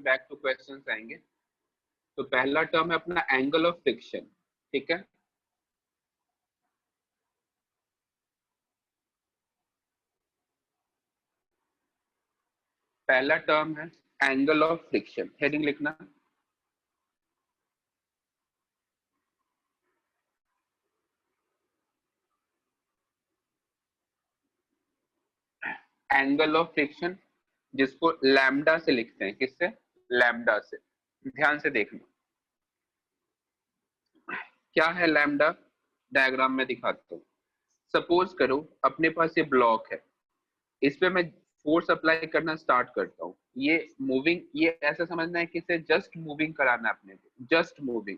Back two questions आएंगे। तो पहला टर्म है अपना एंगल ऑफ फ्रिक्शन, ठीक है। पहला टर्म है एंगल ऑफ फ्रिक्शन, हेडिंग लिखना। एंगल ऑफ फ्रिक्शन जिसको लैम्डा से लिखते हैं, किससे? लैम्डा से। ध्यान से देखना क्या है लैम्डा, डायग्राम में दिखाता हूँ। सपोज करो अपने पास ये ब्लॉक है, इस पे मैं फोर्स अप्लाई करना स्टार्ट करता हूँ। ये मूविंग, ये ऐसा समझना है कि इसे जस्ट मूविंग कराना है अपने को, जस्ट मूविंग।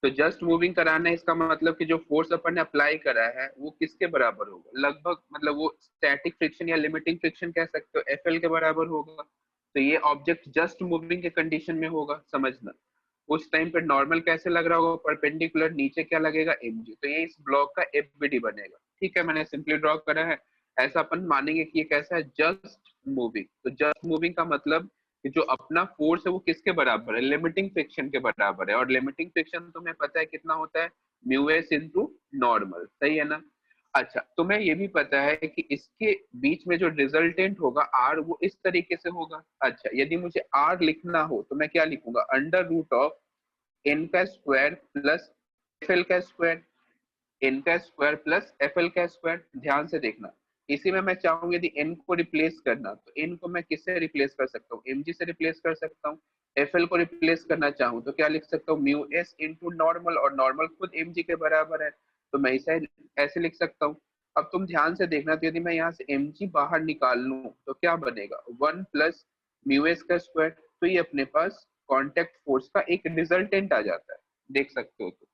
तो जस्ट मूविंग कराना है, इसका मतलब कि जो फोर्स अपन ने अप्लाई करा है वो किसके बराबर होगा? लगभग, मतलब वो स्टैटिक फ्रिक्शन या लिमिटिंग फ्रिक्शन कह सकते हो, एफएल के बराबर होगा। तो ये ऑब्जेक्ट जस्ट मूविंग के कंडीशन में होगा, समझना। उस टाइम पे नॉर्मल कैसे लग रहा होगा? परपेंडिकुलर, नीचे क्या लगेगा? एमजी। तो ये इस ब्लॉक का एफबीडी बनेगा, ठीक है। मैंने सिंपली ड्रॉ करा है। ऐसा अपन मानेंगे कि ये कैसा है? Just moving. तो जस्ट मूविंग का मतलब कि जो अपना फोर्स है वो किसके बराबर है? लिमिटिंग फ्रिक्शन के बराबर है। और लिमिटिंग फ्रिक्शन तुम्हें पता है कितना होता है? म्यू एस इंटू नॉर्मल, सही है ना? अच्छा, तुम्हें ये भी पता है कि इसके बीच में जो रिजल्टेंट होगा आर, वो इस तरीके से होगा। अच्छा, यदि मुझे आर लिखना हो तो मैं क्या लिखूंगा? अंडर रूट ऑफ एन का स्क्वायर प्लस एफ एल का स्क्वायर, एन का स्क्वायर प्लस एफ एल का स्क्वायर। ध्यान से देखना, इसी में मैं चाहूंगी यदि एन को रिप्लेस करना, तो एन को मैं किससे रिप्लेस कर सकता हूँ? एम जी से रिप्लेस कर सकता हूँ। एफ एल को रिप्लेस करना चाहूँ तो क्या लिख सकता हूँ? म्यू एस इंटू नॉर्मल, और नॉर्मल खुद एम जी के बराबर है, तो मैं इसे ऐसे लिख सकता हूँ। अब तुम ध्यान से देखना, तो यदि मैं यहाँ से एम जी बाहर निकाल लूँ तो क्या बनेगा? 1 प्लस म्यू एस का स्क्वायर। तो ये अपने पास कॉन्टेक्ट फोर्स का एक रिजल्टेंट आ जाता है, देख सकते हो तो,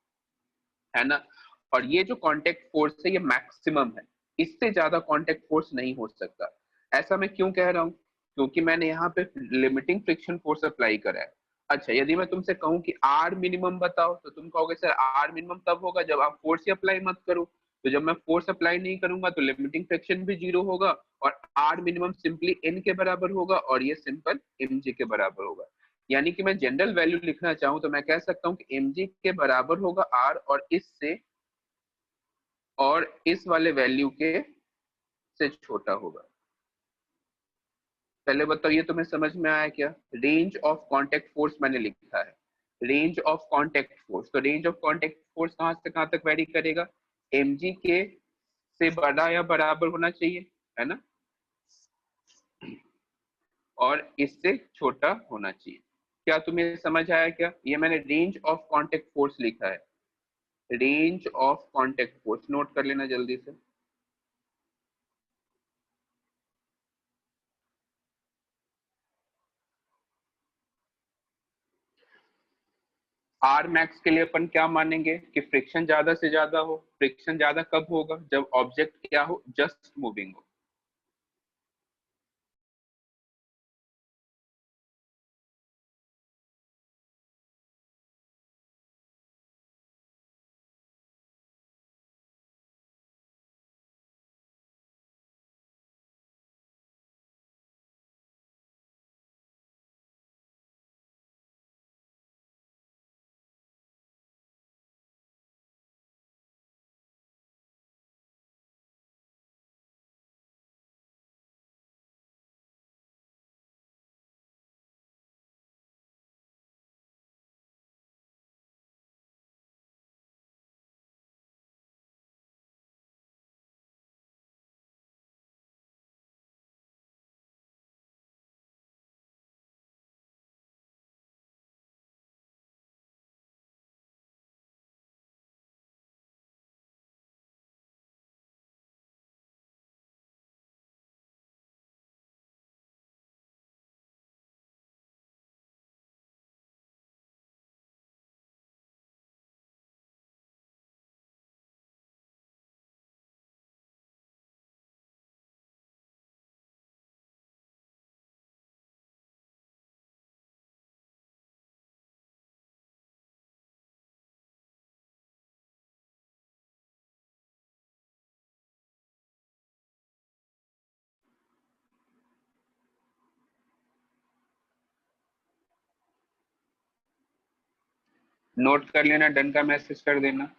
है ना। और ये जो कांटेक्ट फोर्स है ये मैक्सिमम है, इससे ज्यादा कांटेक्ट फोर्स नहीं हो सकता। ऐसा मैं क्यों कह रहा हूँ? क्योंकि मैंने यहाँ पे लिमिटिंग फ्रिक्शन फोर्स अप्लाई करा है। अच्छा, यदि मैं तुमसे कहूँ कि आर मिनिमम बताओ, तो तुम कहोगे सर आर मिनिमम तब होगा जब आप फोर्स ही अप्लाई मत करो। तो जब मैं फोर्स अप्लाई नहीं करूंगा तो लिमिटिंग फ्रिक्शन भी जीरो होगा, और आर मिनिमम सिंपली एन के बराबर होगा, और ये सिंपल एम जी के बराबर होगा। यानी कि मैं जनरल वैल्यू लिखना चाहूं तो मैं कह सकता हूं कि एम जी के बराबर होगा आर, और इससे, और इस वाले वैल्यू के से छोटा होगा। पहले बताओ ये तुम्हें समझ में आया क्या? रेंज ऑफ कांटेक्ट फोर्स मैंने लिखा है, रेंज ऑफ कांटेक्ट फोर्स। तो रेंज ऑफ कांटेक्ट फोर्स कहां से कहां तक वेरी करेगा? एमजी के से बड़ा या बराबर होना चाहिए, है ना, और इससे छोटा होना चाहिए। क्या तुम्हें समझ आया क्या? ये मैंने रेंज ऑफ कांटेक्ट फोर्स लिखा है, range of contact force, note कर लेना जल्दी से। आर मैक्स के लिए अपन क्या मानेंगे कि फ्रिक्शन ज्यादा से ज्यादा हो। फ्रिक्शन ज्यादा कब होगा? जब ऑब्जेक्ट क्या हो? जस्ट मूविंग हो। नोट कर लेना, डन का मैसेज कर देना।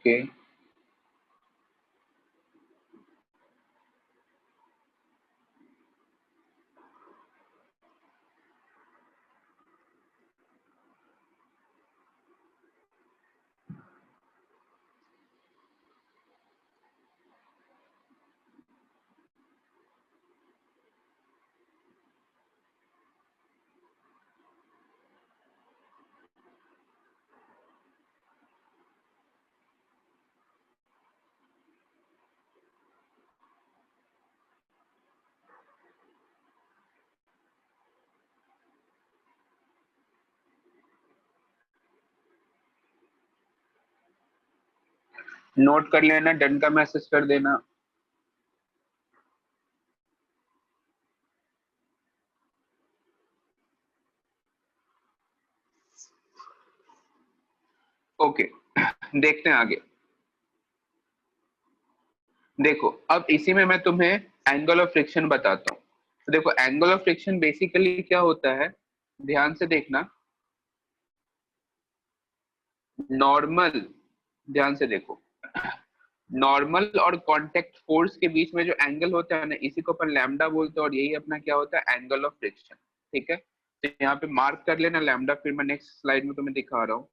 ओके, नोट कर लेना, डन का मैसेज कर देना। ओके, देखते हैं आगे। देखो, अब इसी में मैं तुम्हें एंगल ऑफ फ्रिक्शन बताता हूँ। तो देखो, एंगल ऑफ फ्रिक्शन बेसिकली क्या होता है, ध्यान से देखना। नॉर्मल, ध्यान से देखो, नॉर्मल और कांटेक्ट फोर्स के बीच में जो एंगल होता है ना, इसी को अपन लैम्डा बोलते हैं, और यही अपना क्या होता है, एंगल ऑफ फ्रिक्शन। ठीक है, तो यहाँ पे मार्क कर लेना लैम्डा, फिर मैं नेक्स्ट स्लाइड में तुम्हें दिखा रहा हूँ।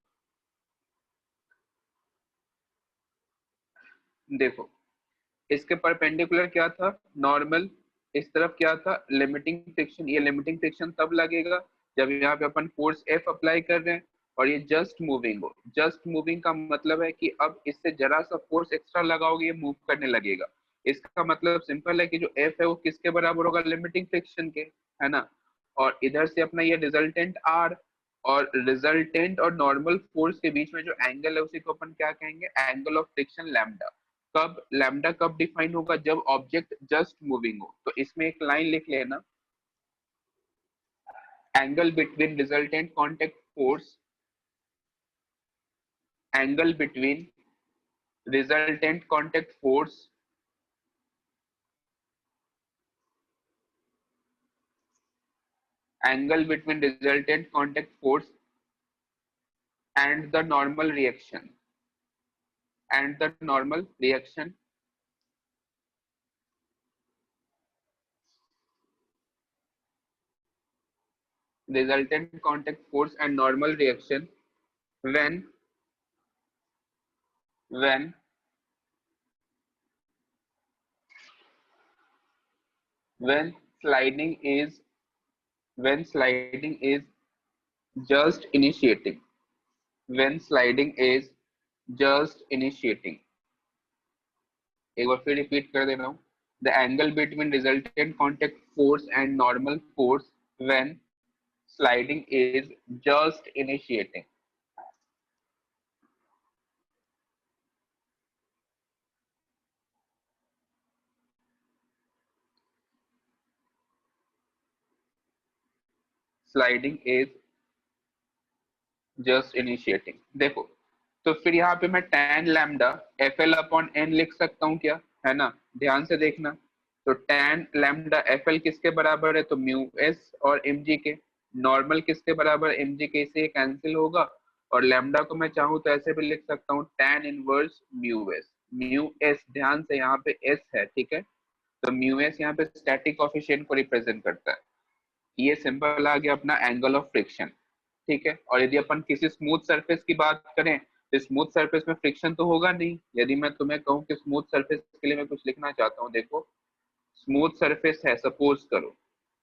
देखो, इसके परपेंडिकुलर क्या था, नॉर्मल, इस तरफ क्या था, लिमिटिंग फ्रिक्शन। ये लिमिटिंग फ्रिक्शन तब लगेगा जब यहाँ पे अपन फोर्स एफ अप्लाई कर रहे हैं और ये जस्ट मूविंग हो। जस्ट मूविंग का मतलब है कि अब इससे जरा सा फोर्स एक्स्ट्रा लगाओगे, ये मूव करने लगेगा। इसका मतलब सिंपल है कि जो एफ है वो किसके बराबर होगा, लिमिटिंग फ्रिक्शन के, है ना। और इधर से अपना ये रिजल्टेंट आर, और रिजल्टेंट और नॉर्मल फोर्स के बीच में जो एंगल है उसी को अपन क्या कहेंगे, एंगल ऑफ फ्रिक्शन लैम्डा। कब लैम्डा कब डिफाइन होगा, जब ऑब्जेक्ट जस्ट मूविंग हो। तो इसमें एक लाइन लिख लेना, angle between resultant contact force, angle between resultant contact force angle between resultant contact force and the normal reaction, and the normal reaction, resultant contact force and normal reaction when when when sliding is when sliding is just initiating, when sliding is just initiating। एक बार फिर repeat कर दे रहा हूँ, the angle between resultant contact force and normal force when sliding is just initiating। sliding is just initiating। देखो, तो फिर यहाँ पे मैं tan lambda F L upon N लिख सकता हूँ क्या, है ना। ध्यान से देखना, तो tan लैम्डा एफ एल किसके बराबर है, तो म्यू एस और एम जी के। नॉर्मल किसके बराबर, mg के से कैंसिल होगा, और लैम्डा को मैं चाहूँ तो ऐसे भी लिख सकता हूँ tan inverse mu S. Mu S, ध्यान से यहाँ पे एस है, ठीक है, तो म्यू एस यहाँ पे स्टैटिक कोफिशिएंट को रिप्रेजेंट करता है। ये सिंपल आ गया अपना एंगल ऑफ फ्रिक्शन, ठीक है। और यदि अपन किसी स्मूथ सरफेस की बात करें तो स्मूथ सरफेस में फ्रिक्शन तो होगा नहीं। यदि मैं तुम्हें कहूँ कि स्मूथ सरफेस के लिए मैं कुछ लिखना चाहता हूँ, देखो स्मूथ सरफेस है सपोज करो,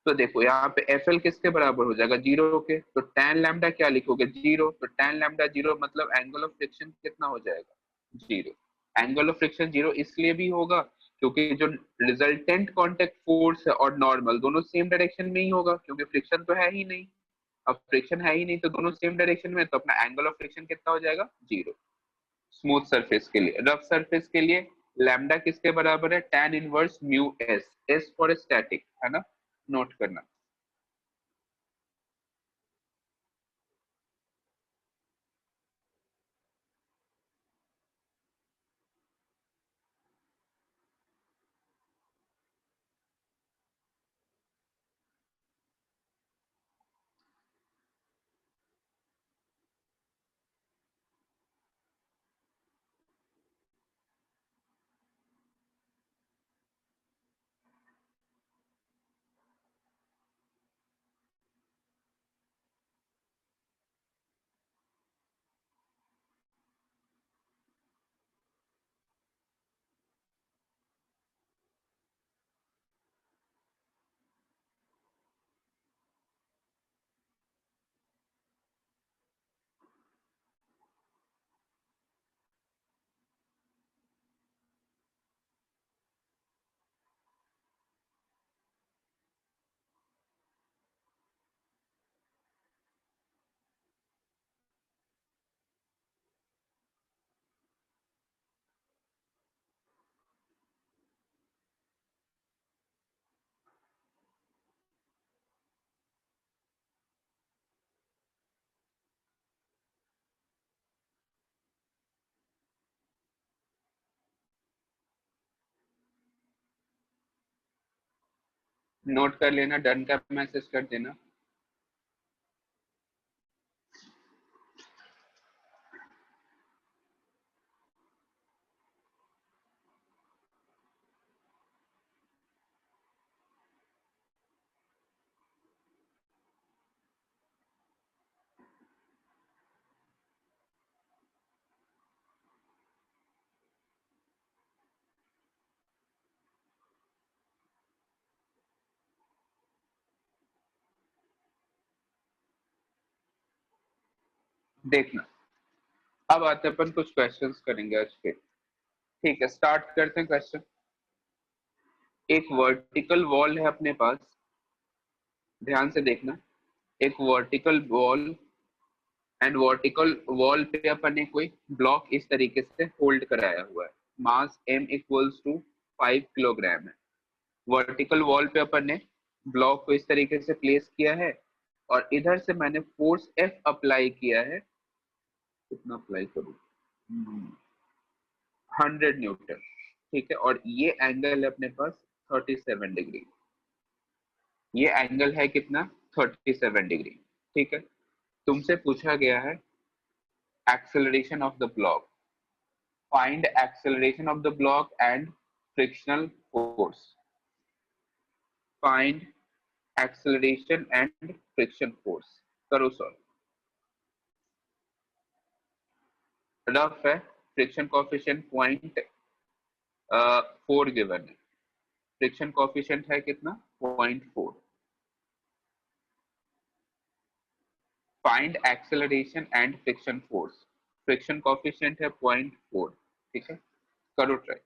तो देखो यहाँ पे एफ एल किसके बराबर हो जाएगा, जीरो के, तो tan लैम्डा क्या लिखोगे, जीरो, तो tan लैम्डा जीरो मतलब एंगल ऑफ फ्रिक्शन कितना हो जाएगा, zero. Angle of friction zero इसलिए भी होगा क्योंकि जो रिजल्टेंट कांटेक्ट फोर्स है और नॉर्मल दोनों सेम डायरेक्शन में ही होगा, क्योंकि फ्रिक्शन तो है ही नहीं। अब फ्रिक्शन है ही नहीं तो दोनों सेम डायरेक्शन में, तो अपना एंगल ऑफ फ्रिक्शन कितना हो जाएगा, जीरो। स्मूथ सरफेस के लिए, रफ सरफेस के लिए लैम्डा किसके बराबर है, tan inverse mu S, S for static, है ना, नोट करना। नोट कर लेना, डन का मैसेज कर देना। देखना, अब आते हैं अपन कुछ क्वेश्चंस करेंगे आज के, ठीक है, स्टार्ट करते हैं क्वेश्चन। एक वर्टिकल वॉल है अपने पास, ध्यान से देखना, एक vertical wall, and vertical wall पे अपन ने कोई ब्लॉक इस तरीके से होल्ड कराया हुआ है, मास m इक्वल्स टू 5 किलोग्राम है। वर्टिकल वॉल पे अपन ने ब्लॉक को इस तरीके से प्लेस किया है, और इधर से मैंने फोर्स F अप्लाई किया है, कितना अप्लाई करूं, 100 न्यूटन, ठीक है, और ये एंगल है अपने पास 37 डिग्री। ये एंगल है कितना, 37 डिग्री, ठीक है। तुमसे पूछा गया है acceleration of the block, find acceleration of the block and frictional force, find acceleration and friction force. करो सॉल्व। रफ है, फ्रिक्शन कोफिशिएंट 0.4 गिवन है, फ्रिक्शन कोफिशिएंट है कितना, 0.4। Find acceleration and friction force, friction coefficient है 0.4, ठीक है, करो try.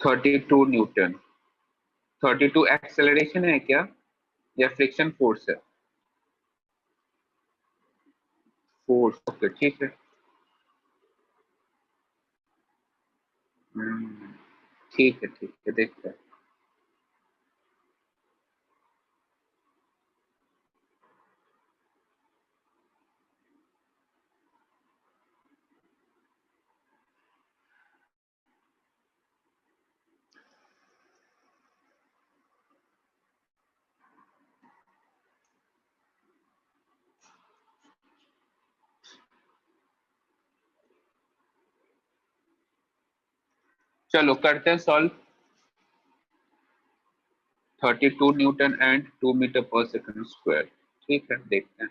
32 Newton. 32 acceleration है क्या या फ्रिक्शन फोर्स है? फोर्स, ओके ठीक है। हम्म, ठीक है देखते हैं। चलो करते हैं सॉल्व। 32 न्यूटन एंड 2 मीटर पर सेकंड स्क्वायर। ठीक है देखते हैं।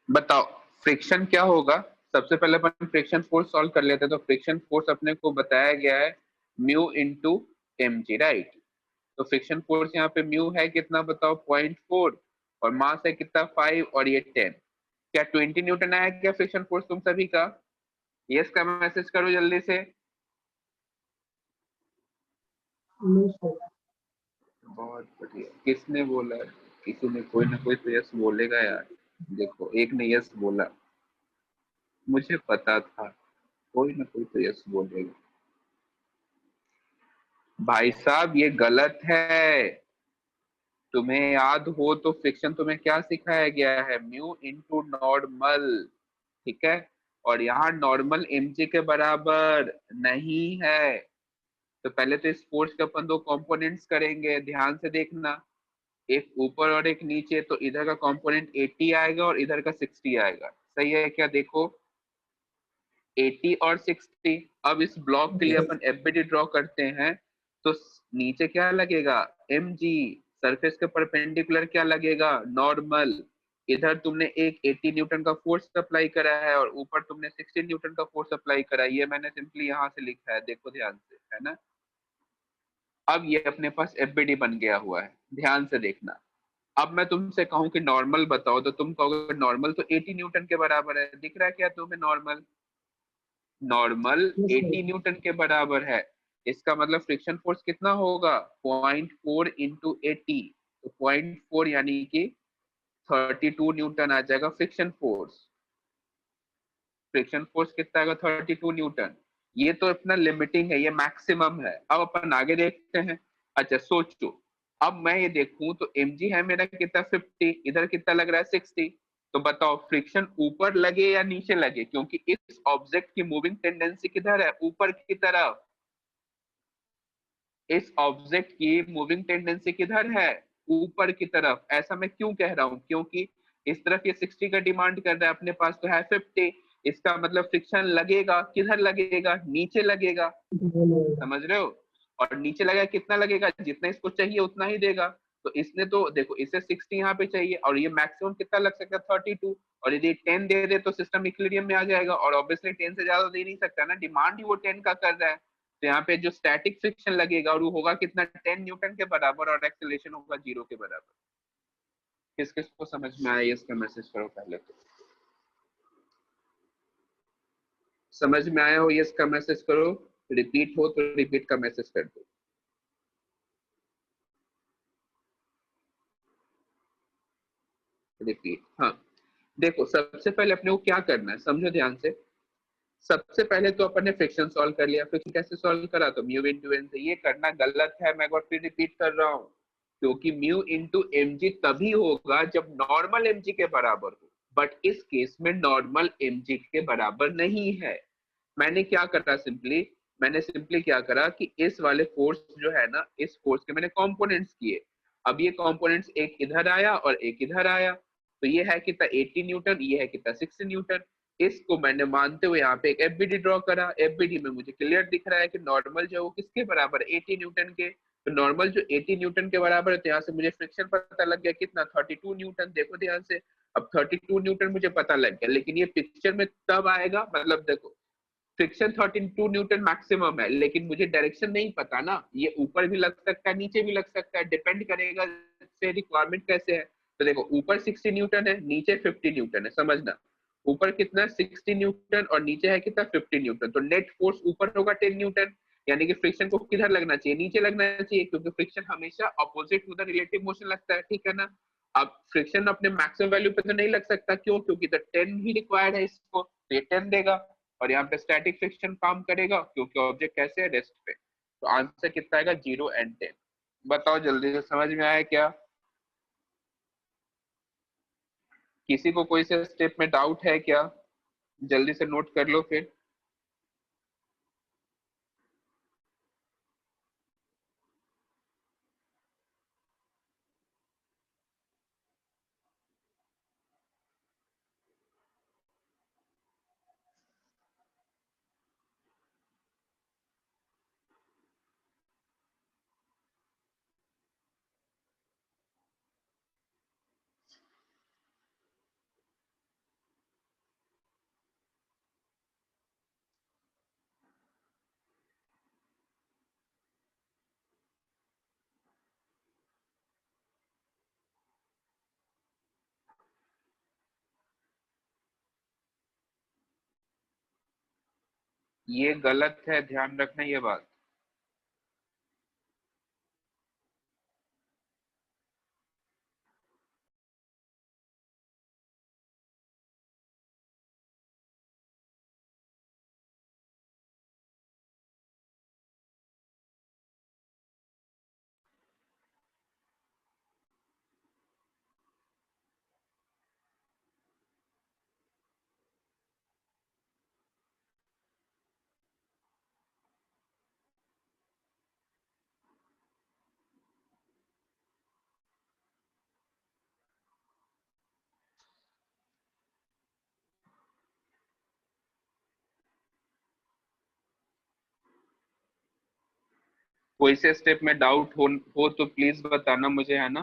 बताओ फ्रिक्शन क्या होगा। सबसे पहले अपन फ्रिक्शन फोर्स सॉल्व कर लेते हैं। तो फ्रिक्शन फोर्स अपने को बताया गया है mu into M G, right. तो फ्रिक्शन फोर्स यहाँ पे म्यू है कितना बताओ, 0.4, और मास है कितना 5, और ये 10। क्या 20 न्यूटन आया क्या फ्रिक्शन फोर्स तुम सभी का? यस का मैसेज करो जल्दी से। बहुत बढ़िया, किसने बोला? किसी ने, कोई ना कोई तो यस बोलेगा यार। देखो एक ने यस बोला, मुझे पता था कोई ना कोई तो यस बोलेगा। भाई साहब ये गलत है। तुम्हें याद हो तो फ्रिक्शन तुम्हें क्या सिखाया गया है, म्यू इनटू नॉर्मल, ठीक है। और यहाँ नॉर्मल mg के बराबर नहीं है। तो पहले तो इस फोर्स के अपन दो कंपोनेंट्स करेंगे, ध्यान से देखना। एक ऊपर और एक नीचे। तो इधर का कंपोनेंट 80 आएगा और इधर का 60 आएगा, सही है क्या? देखो 80 और 60। अब इस ब्लॉक के लिए अपन एफबीडी ड्रॉ करते हैं। तो नीचे क्या लगेगा, एम जी। सरफेस के परपेंडिकुलर क्या लगेगा, नॉर्मल। इधर तुमने एक 80 न्यूटन का फोर्स अप्लाई करा है और ऊपर तुमने 60 न्यूटन का फोर्स अप्लाई करा है। ये मैंने सिंपली यहाँ से लिखा है, देखो ध्यान से, है ना। अब ये अपने पास एफबीडी बन गया हुआ है, ध्यान से देखना। अब मैं तुमसे कहूं कि नॉर्मल बताओ, तो तुम कहोगे नॉर्मल तो 80 न्यूटन के बराबर है। दिख रहा है क्या तुम्हें नॉर्मल? नॉर्मल 80 न्यूटन के बराबर है। इसका मतलब फ्रिक्शन फोर्स कितना होगा, 0.4 इंटू 80। तो 0.4 यानी कि 32 न्यूटन आ जाएगा फ्रिक्शन फोर्स। फ्रिक्शन फोर्स कितना आएगा, 32 न्यूटन। ये तो अपना लिमिटिंग है, ये मैक्सिमम है। अब अपन आगे देखते हैं। अच्छा सोचो, अब मैं ये देखूं तो mg है मेरा कितना 50, इधर कितना लग रहा है 60। तो बताओ फ्रिक्शन ऊपर लगे या नीचे लगे, क्योंकि इस ऑब्जेक्ट की मूविंग टेंडेंसी किधर है, ऊपर की तरफ। इस ऑब्जेक्ट की मूविंग टेंडेंसी किधर है, ऊपर की तरफ। ऐसा मैं क्यों कह रहा हूं, क्योंकि इस तरफ ये 60 का डिमांड कर रहा है, अपने पास तो है 50। इसका मतलब फ्रिक्शन लगेगा किधर, लगेगा नीचे लगेगा। समझ रहे हो? और नीचे लगेगा कितना लगेगा, जितना इसको चाहिए उतना ही देगा। तो इसने तो देखो इसे 60 यहाँ पे चाहिए, और ये मैक्सिमम कितना लग सकता है 32। और यदि 10 दे दे तो सिस्टम इक्विलिब्रियम में आ जाएगा, और ऑब्वियसली 10 से ज्यादा दे नहीं सकता ना, डिमांड ही वो 10 का कर रहा है। तो यहाँ पे जो स्टैटिक फ्रिक्शन लगेगा और वो होगा कितना, 10 न्यूटन के बराबर, और एक्सेलरेशन होगा 0 के बराबर। किस किस को समझ में आया इसका मैसेज करो पहले तो। समझ में आया हो ये इसका मैसेज करो। रिपीट हो तो रिपीट का मैसेज कर दो। रिपीट, हाँ। देखो सबसे पहले अपने को क्या करना है, समझो ध्यान से। सबसे पहले तो अपन ने फ्रिक्शन सॉल्व कर लिया। फ्रिक्शन कैसे सॉल्व करा, तो म्यू इंटू एन से। ये करना गलत है, मैं एक बार फिर रिपीट कर रहा हूँ। क्योंकि म्यू इंटू एम जी तभी होगा जब नॉर्मल एम जी के बराबर हो, बट इस केस में नॉर्मल एम जी के बराबर नहीं है। मैंने क्या करा, सिंपली क्या करा कि इस वाले फोर्स जो है ना, इस फोर्स के मैंने कंपोनेंट्स किए। अब ये कंपोनेंट्स एक इधर आया और एक इधर आया। तो ये है कितना 80 न्यूटन, ये है कितना 60 न्यूटन। इसको मैंने मानते हुए यहाँ पे एक एफबीडी ड्रॉ करा। एफबीडी में मुझे क्लियर दिख रहा है कि नॉर्मल जो है वो किसके बराबर है, 80 न्यूटन के। तो नॉर्मल जो 80 न्यूटन के बराबर है, तो यहाँ से मुझे फ्रिक्शन पता लग गया कितना, 32 न्यूटन। देखो ध्यान से, अब 32 न्यूटन मुझे पता लग गया, लेकिन ये पिक्चर में तब आएगा, मतलब देखो फ्रिक्शन 32 न्यूटन मैक्सिमम है, लेकिन मुझे डायरेक्शन नहीं पता ना, ये ऊपर भी लग सकता है नीचे भी लग सकता है, डिपेंड करेगा से रिक्वायरमेंट कैसे है। तो देखो ऊपर 60 न्यूटन है, नीचे 50 न्यूटन है, समझना। ऊपर कितना 60 न्यूटन और नीचे है कितना 50 न्यूटन, तो नेट फोर्स ऊपर होगा 10 न्यूटन। यानी कि फ्रिक्शन को किधर लगना चाहिए, नीचे लगना चाहिए, क्योंकि फ्रिक्शन हमेशा opposite to the relative motion लगता है, ठीक है ना। अब फ्रिक्शन अपने मैक्सिमम वैल्यू पे तो नहीं लग सकता, क्यों, क्योंकि तो 10 ही रिक्वायर्ड है इसको, तो ये 10 देगा। और यहाँ पे स्टैटिक फ्रिक्शन काम करेगा क्योंकि ऑब्जेक्ट कैसे है, रेस्ट पे। तो आंसर कितना आएगा, 0 एंड 10। बताओ जल्दी से, समझ में आया क्या? किसी को कोई से स्टेप में डाउट है क्या? जल्दी से नोट कर लो फिर। ये गलत है, ध्यान रखना ये बात। कोई से स्टेप में डाउट हो तो प्लीज बताना मुझे, है ना।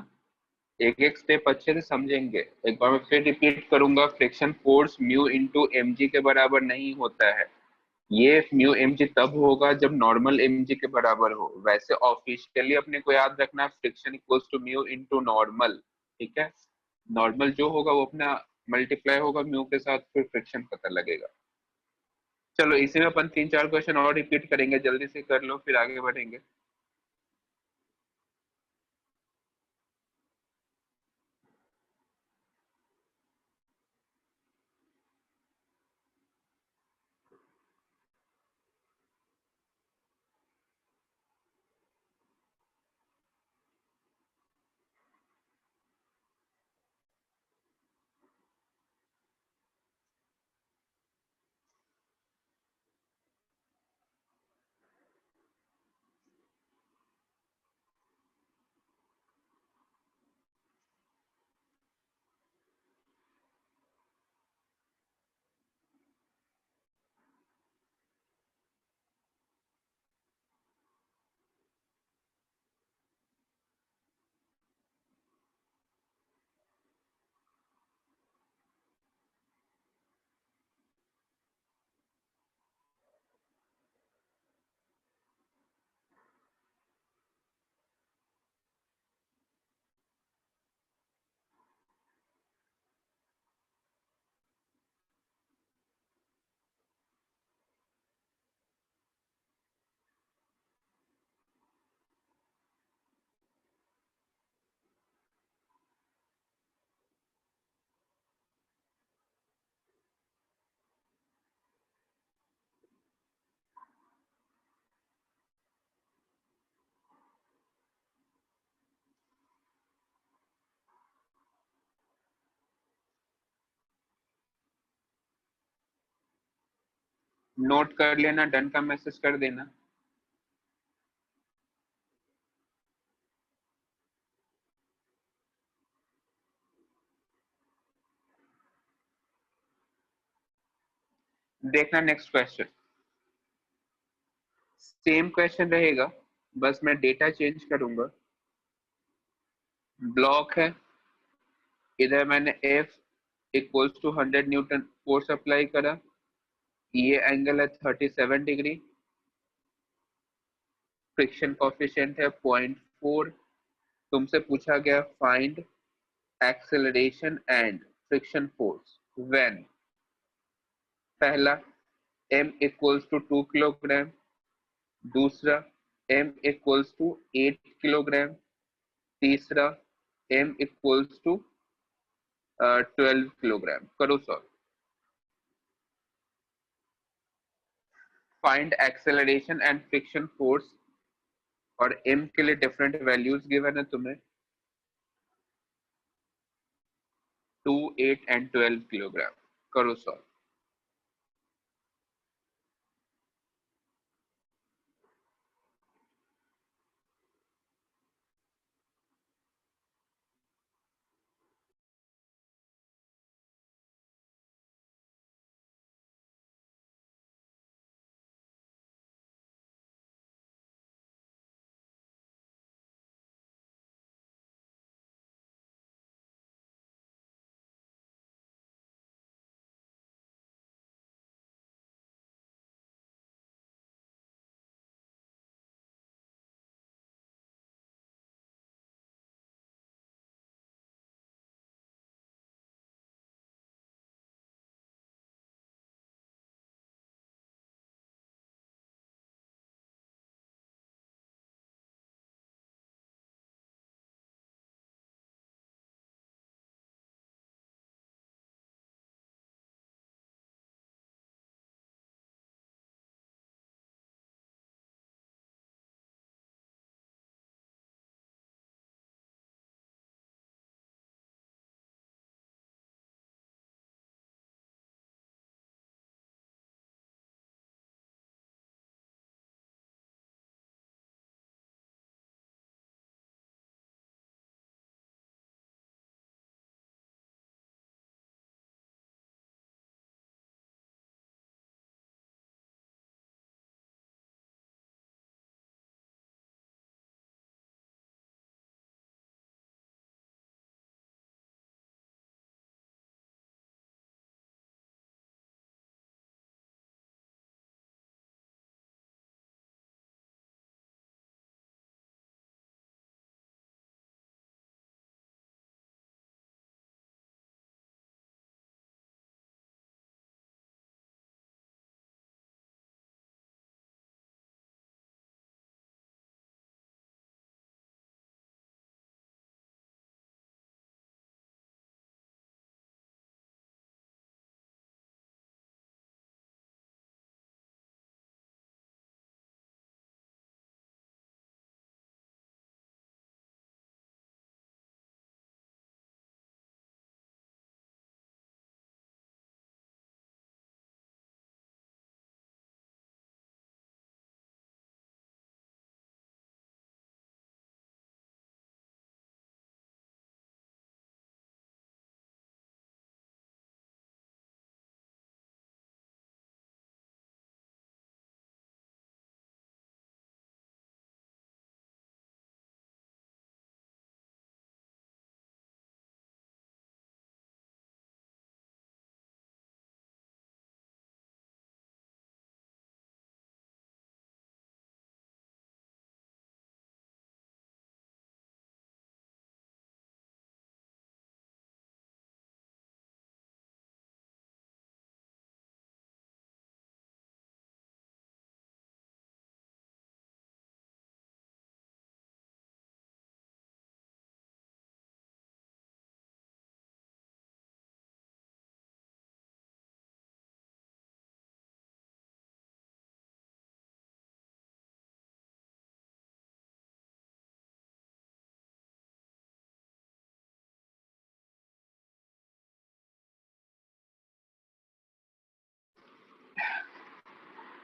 एक एक स्टेप अच्छे से समझेंगे। एक बार मैं फिर रिपीट करूंगा, friction force mu into M G के बराबर नहीं होता है। ये म्यू एम जी तब होगा जब नॉर्मल एम जी के बराबर हो। वैसे ऑफिशियली अपने को याद रखना, friction equals to mu into normal, ठीक है। नॉर्मल जो होगा वो अपना मल्टीप्लाई होगा म्यू के साथ, फिर फ्रिक्शन पता लगेगा। चलो इसी में अपन 3-4 क्वेश्चन और रिपीट करेंगे, जल्दी से कर लो फिर आगे बढ़ेंगे। नोट कर लेना, डन का मैसेज कर देना। देखना नेक्स्ट क्वेश्चन, सेम क्वेश्चन रहेगा, बस मैं डेटा चेंज करूंगा। ब्लॉक है, इधर मैंने F equals to 100 newton force apply करा। ये एंगल है 37 डिग्री। फ्रिक्शन कोफिशिएंट है 0.4। तुमसे पूछा गया find acceleration and friction force when, पहला m इक्वल्स टू 2 किलोग्राम, दूसरा m इक्वल्स टू 8 किलोग्राम, तीसरा m इक्वल्स टू 12 किलोग्राम। करो solve. Find acceleration and friction force, और m के लिए डिफरेंट वैल्यूज गिवन है तुम्हें, 2, 8 एंड 12 किलोग्राम। करो सॉल्व।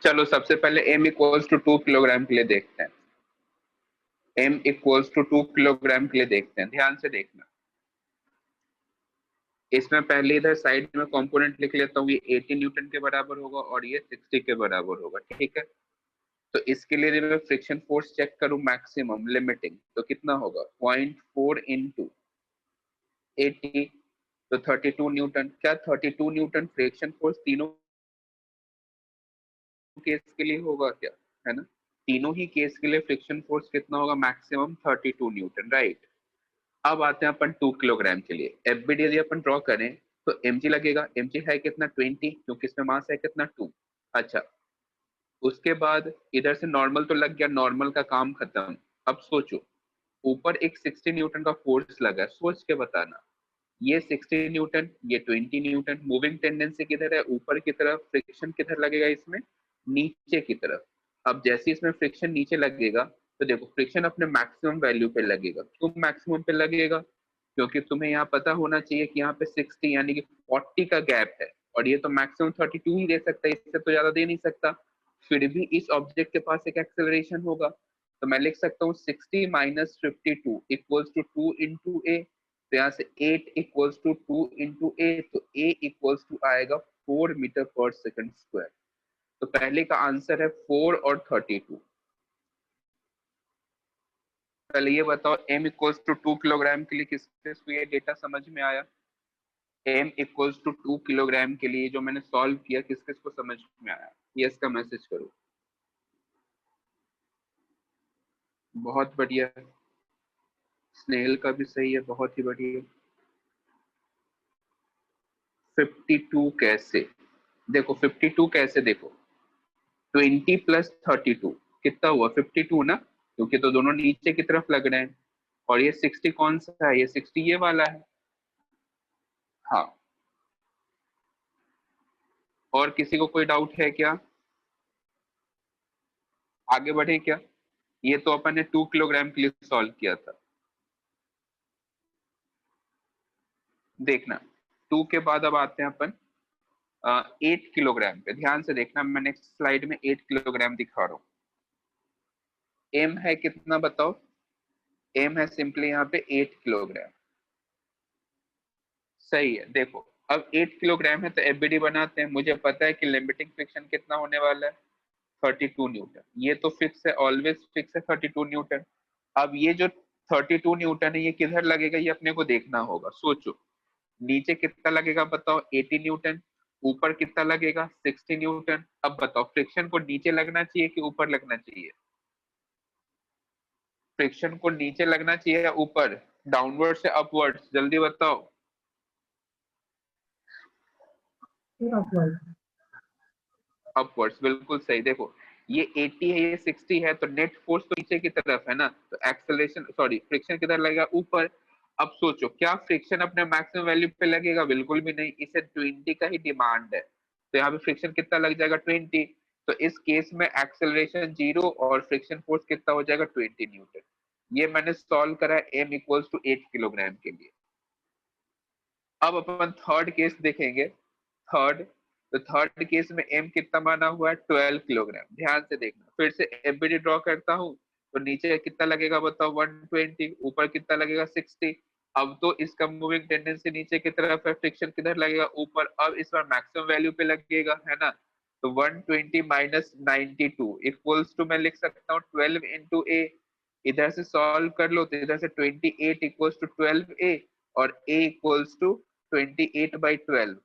चलो सबसे पहले m इक्वल्स टू 2 किलोग्राम के लिए देखते हैं। m इक्वल्स टू 2 किलोग्राम के लिए देखते हैं, ध्यान से देखना। इसमें पहले इधर साइड में कंपोनेंट लिख लेता हूँ, ये 80 न्यूटन के बराबर होगा और ये 60 के बराबर होगा, ठीक है। तो इसके लिए जब मैं फ्रिक्शन फोर्स चेक करूं मैक्सिमम लिमिटिंग, तो कितना होगा 0.4 इंटू 80, तो 32 न्यूटन। क्या 32 न्यूटन फ्रिक्शन फोर्स तीनों केस के लिए होगा क्या, है ना। तीनों ही केस के लिए फ्रिक्शन फोर्स कितना होगा मैक्सिमम 32 न्यूटन, राइट। अब आते हैं अपन 2 किलोग्राम के लिए। एफबीडी यदि अपन ड्रॉ करें तो एमजी लगेगा। एमजी है कितना 20, क्योंकि इसमें मास है कितना 2। अच्छा, उसके बाद इधर से नॉर्मल तो लग गया, नॉर्मल का काम खत्म। अब सोचो, ऊपर एक 60 न्यूटन का फोर्स लगा है, सोच के बताना। ये 60 न्यूटन, ये 20 न्यूटन। मूविंग टेंडेंसी किधर है, ऊपर की तरफ। फ्रिक्शन किधर लगेगा इसमें, नीचे की तरफ। अब जैसे इसमें फ्रिक्शन नीचे लगेगा तो देखो फ्रिक्शन अपने मैक्सिमम वैल्यू पे लगेगा। क्यों मैक्सिमम पे लगेगा, क्योंकि तुम्हें यहाँ पता होना चाहिए कि यहाँ पे 60 यानी कि 40 का गैप है, और ये तो मैक्सिमम 32 ही दे सकता है, इससे तो ज्यादा दे नहीं सकता। फिर भी इस ऑब्जेक्ट के पास एक एक्सेलरेशन होगा, तो मैं लिख सकता हूँ 60 minus 52 equals to 2 into A. तो यहाँ से 8 इक्वल्स टू 2 इंटू ए, तो ए इक्वल्स टू आएगा 4 मीटर पर सेकंड स्क्वायर। तो पहले का आंसर है 4 और 32। पहले ये बताओ m इक्वल्स टू 2 किलोग्राम के लिए किस किस को ये डेटा समझ में आया। m इक्वल्स टू 2 किलोग्राम के लिए जो मैंने सॉल्व किया, किस किस को समझ में आया, यस का मैसेज करो। बहुत बढ़िया, स्नेहल का भी सही है, बहुत ही बढ़िया। 52 कैसे देखो, 52 कैसे देखो, 20 प्लस 32 कितना हुआ 52 ना, क्योंकि तो दोनों नीचे की तरफ लग रहे हैं। और ये 60 कौन सा है, ये 60 ये वाला है। हाँ, और किसी को कोई डाउट है क्या, आगे बढ़े क्या। ये तो अपन ने 2 किलोग्राम के लिए सॉल्व किया था। देखना 2 के बाद अब आते हैं अपन 8 किलोग्राम पे। ध्यान से देखना, मैं नेक्स्ट स्लाइड में 8 किलोग्राम दिखा रहा हूँ। एम है कितना बताओ, एम है सिंपली यहाँ पे 8 किलोग्राम। सही है। देखो अब 8 किलोग्राम है तो एफबीडी बनाते हैं। मुझे पता है कि लिमिटिंग फ्रिक्शन कितना होने वाला है, 32 न्यूटन। ये तो फिक्स है, ऑलवेज फिक्स है 32 न्यूटन। अब ये जो 32 न्यूटन है ये किधर लगेगा, ये अपने को देखना होगा। सोचो, नीचे कितना लगेगा बताओ, 80 न्यूटन। ऊपर कितना लगेगा, 60 न्यूटन। अब बताओ फ्रिक्शन को नीचे लगना चाहिए कि ऊपर लगना चाहिए। फ्रिक्शन को नीचे लगना चाहिए या ऊपर, डाउनवर्ड से अपवर्ड, जल्दी बताओ। अपवर्ड्स, बिल्कुल सही। देखो ये 80 है, ये 60 है, तो नेट फोर्स तो नीचे की तरफ है ना, तो एक्सेलरेशन सॉरी फ्रिक्शन किधर लगेगा, ऊपर। अब सोचो, क्या फ्रिक्शन अपने मैक्सिमम वैल्यू पे लगेगा, बिल्कुल भी नहीं। इसे 20 का ही डिमांड है, तो यहाँ पे फ्रिक्शन कितना लग जाएगा 20। तो इस केस में एक्सेलरेशन 0 और फ्रिक्शन फोर्स कितना हो जाएगा 20 न्यूटन। ये मैंने सॉल्व करा है एम इक्वल्स टू 8 किलोग्राम के लिए। अब अपन थर्ड केस देखेंगे। थर्ड, तो थर्ड केस में एम कितना माना हुआ है 12 किलोग्राम। ध्यान से देखना, फिर से एफबीडी ड्रॉ करता हूँ। तो नीचे कितना लगेगा बताओ 120, ऊपर कितना लगेगा 60। अब तो इसका मूविंग टेंडेंसी नीचे की तरफ है, फ्रिक्शन किधर लगेगा ऊपर। अब इस बार मैक्सिमम वैल्यू पे लगेगा, है ना। तो 120 माइनस 92 इक्वल्स टू, मैं लिख सकता हूँ 12 इंटू ए। इधर से सॉल्व कर लो तो इधर से 28 इक्वल्स टू 12 ए, और a इक्वल्स टू 28/12,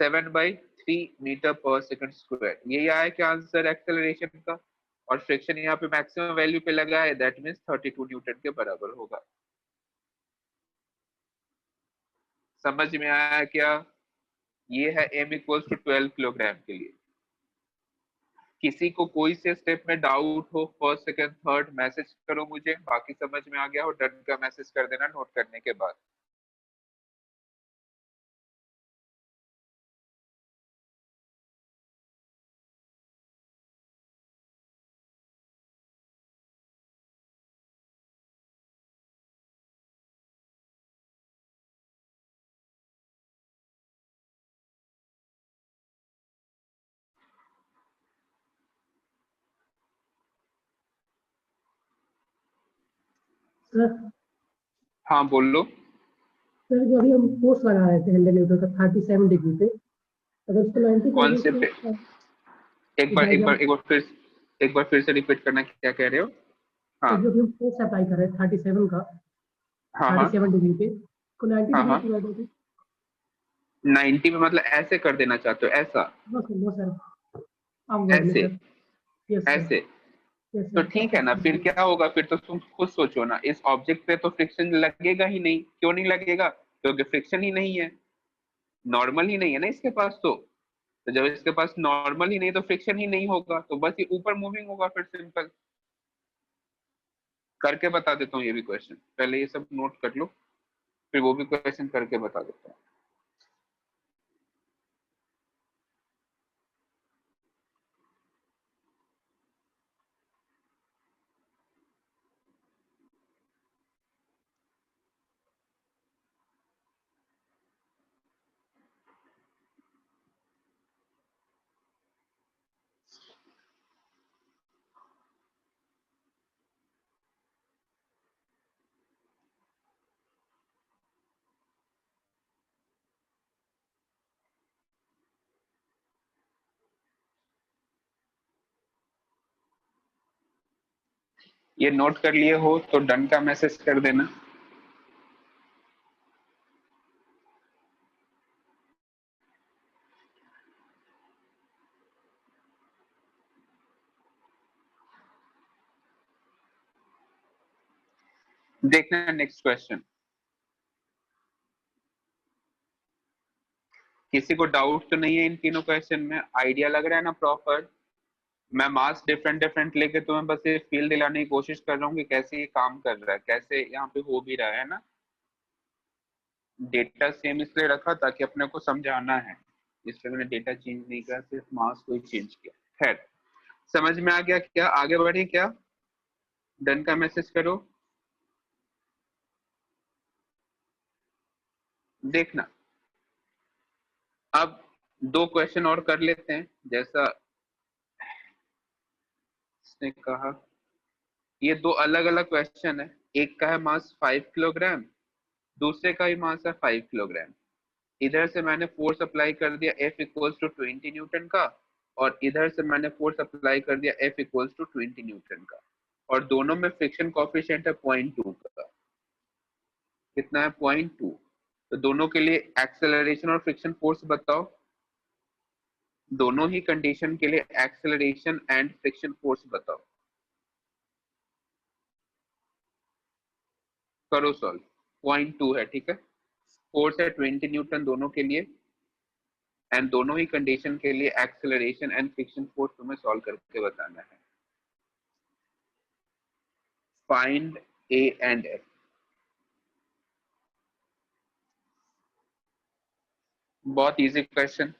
7/3 मीटर पर सेकंड स्क्वायर। यही आया क्या आंसर एक्सेलरेशन का। और फ्रिक्शन यहाँ पे मैक्सिमम वैल्यू पे लगा है, दैट मीन्स 32 न्यूटन के बराबर होगा। समझ में आया क्या। ये है m इक्वल्स टू 12 किलोग्राम के लिए। किसी को कोई से स्टेप में डाउट हो, फर्स्ट सेकंड थर्ड, मैसेज करो मुझे। बाकी समझ में आ गया हो, डन का मैसेज कर देना नोट करने के बाद। सर हाँ बोलो। सर जो अभी हम फोर्स लगा रहे थे 100 न्यूटन का 37 डिग्री पे, अगर उसको 90 कर कौन दें से पे, तो एक बार एक डायग्राम। बार एक बार फिर से रिपीट करना, क्या कह रहे हो। हाँ तो जो भी हम फोर्स अप्लाई कर रहे हैं 37 का, हाँ हाँ 37 डिग्री पे, उसको 90 हाँ डिग्री हाँ। से कर दें। 90 में मतलब ऐसे कर देना चाहते हो, ऐसा, नो सर, नो सर, आप वर्ड में ऐसे, सर। Yes sir. ऐसे। Yes, तो sir. ठीक है ना, फिर क्या होगा, फिर तो तुम खुद सोचो ना, इस ऑब्जेक्ट पे तो फ्रिक्शन लगेगा ही नहीं। क्यों नहीं लगेगा? क्योंकि फ्रिक्शन ही नहीं है, नॉर्मल ही नहीं है ना इसके पास। तो जब इसके पास नॉर्मल ही नहीं तो फ्रिक्शन ही नहीं होगा, तो बस ये ऊपर मूविंग होगा, फिर सिंपल। करके बता देता हूँ ये भी क्वेश्चन, पहले ये सब नोट कर लो, फिर वो भी क्वेश्चन करके बता देता हूँ। ये नोट कर लिए हो तो डन का मैसेज कर देना। देखना नेक्स्ट क्वेश्चन। किसी को डाउट तो नहीं है इन तीनों क्वेश्चन में? आइडिया लग रहा है ना प्रॉपर? मैं मार्क्स डिफरेंट डिफरेंट लेके तुम्हें बस ये फील दिलाने की कोशिश कर रहा हूँ कि कैसे ये काम कर रहा है, कैसे यहाँ पे हो भी रहा है ना। डेटा सेम इसलिए रखा ताकि अपने को समझाना है, इसलिए मैंने डेटा चेंज नहीं किया, सिर्फ मार्क्स को ही चेंज किया। खैर, समझ में आ गया क्या? आगे बढ़े क्या? डन का मैसेज करो। देखना, अब दो क्वेश्चन और कर लेते हैं जैसा इसने कहा। ये दो अलग अलग क्वेश्चन है, एक का है मास 5 किलोग्राम, दूसरे का भी मास है 5 किलोग्राम। इधर से मैंने फोर्स अप्लाई कर दिया F इक्वल्स टू 20 न्यूटन का, और इधर से मैंने फोर्स अप्लाई कर दिया F इक्वल्स टू 20 न्यूटन का, और दोनों में फ्रिक्शन कोफिशिएंट है 0.2 का। कितना है? 0.2। तो दोनों के लिए एक्सेलरेशन और फ्रिक्शन फोर्स बताओ। दोनों ही कंडीशन के लिए एक्सेलरेशन एंड फ्रिक्शन फोर्स बताओ। करो सॉल्व। 0.2 है, ठीक है। फोर्स है 20 न्यूटन दोनों के लिए, एंड दोनों ही कंडीशन के लिए एक्सेलरेशन एंड फ्रिक्शन फोर्स तुम्हें सॉल्व करके बताना है। Find A and F. बहुत easy question.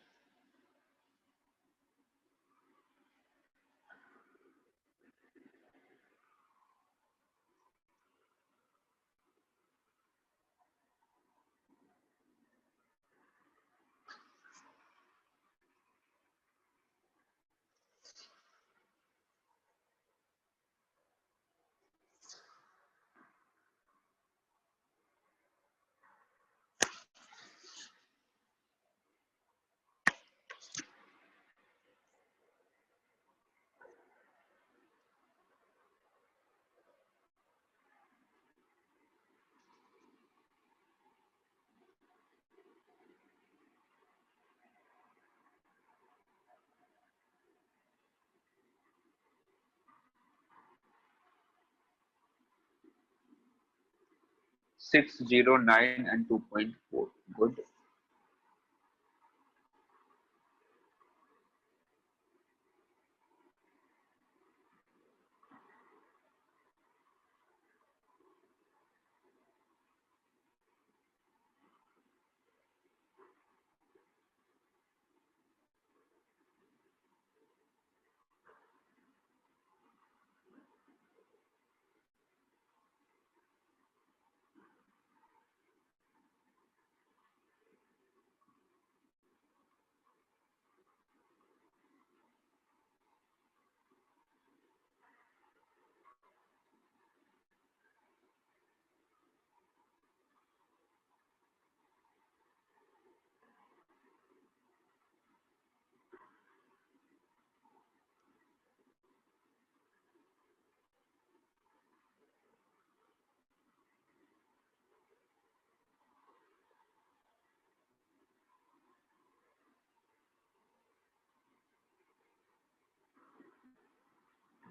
Six, 0, 9 and 2.4। Good.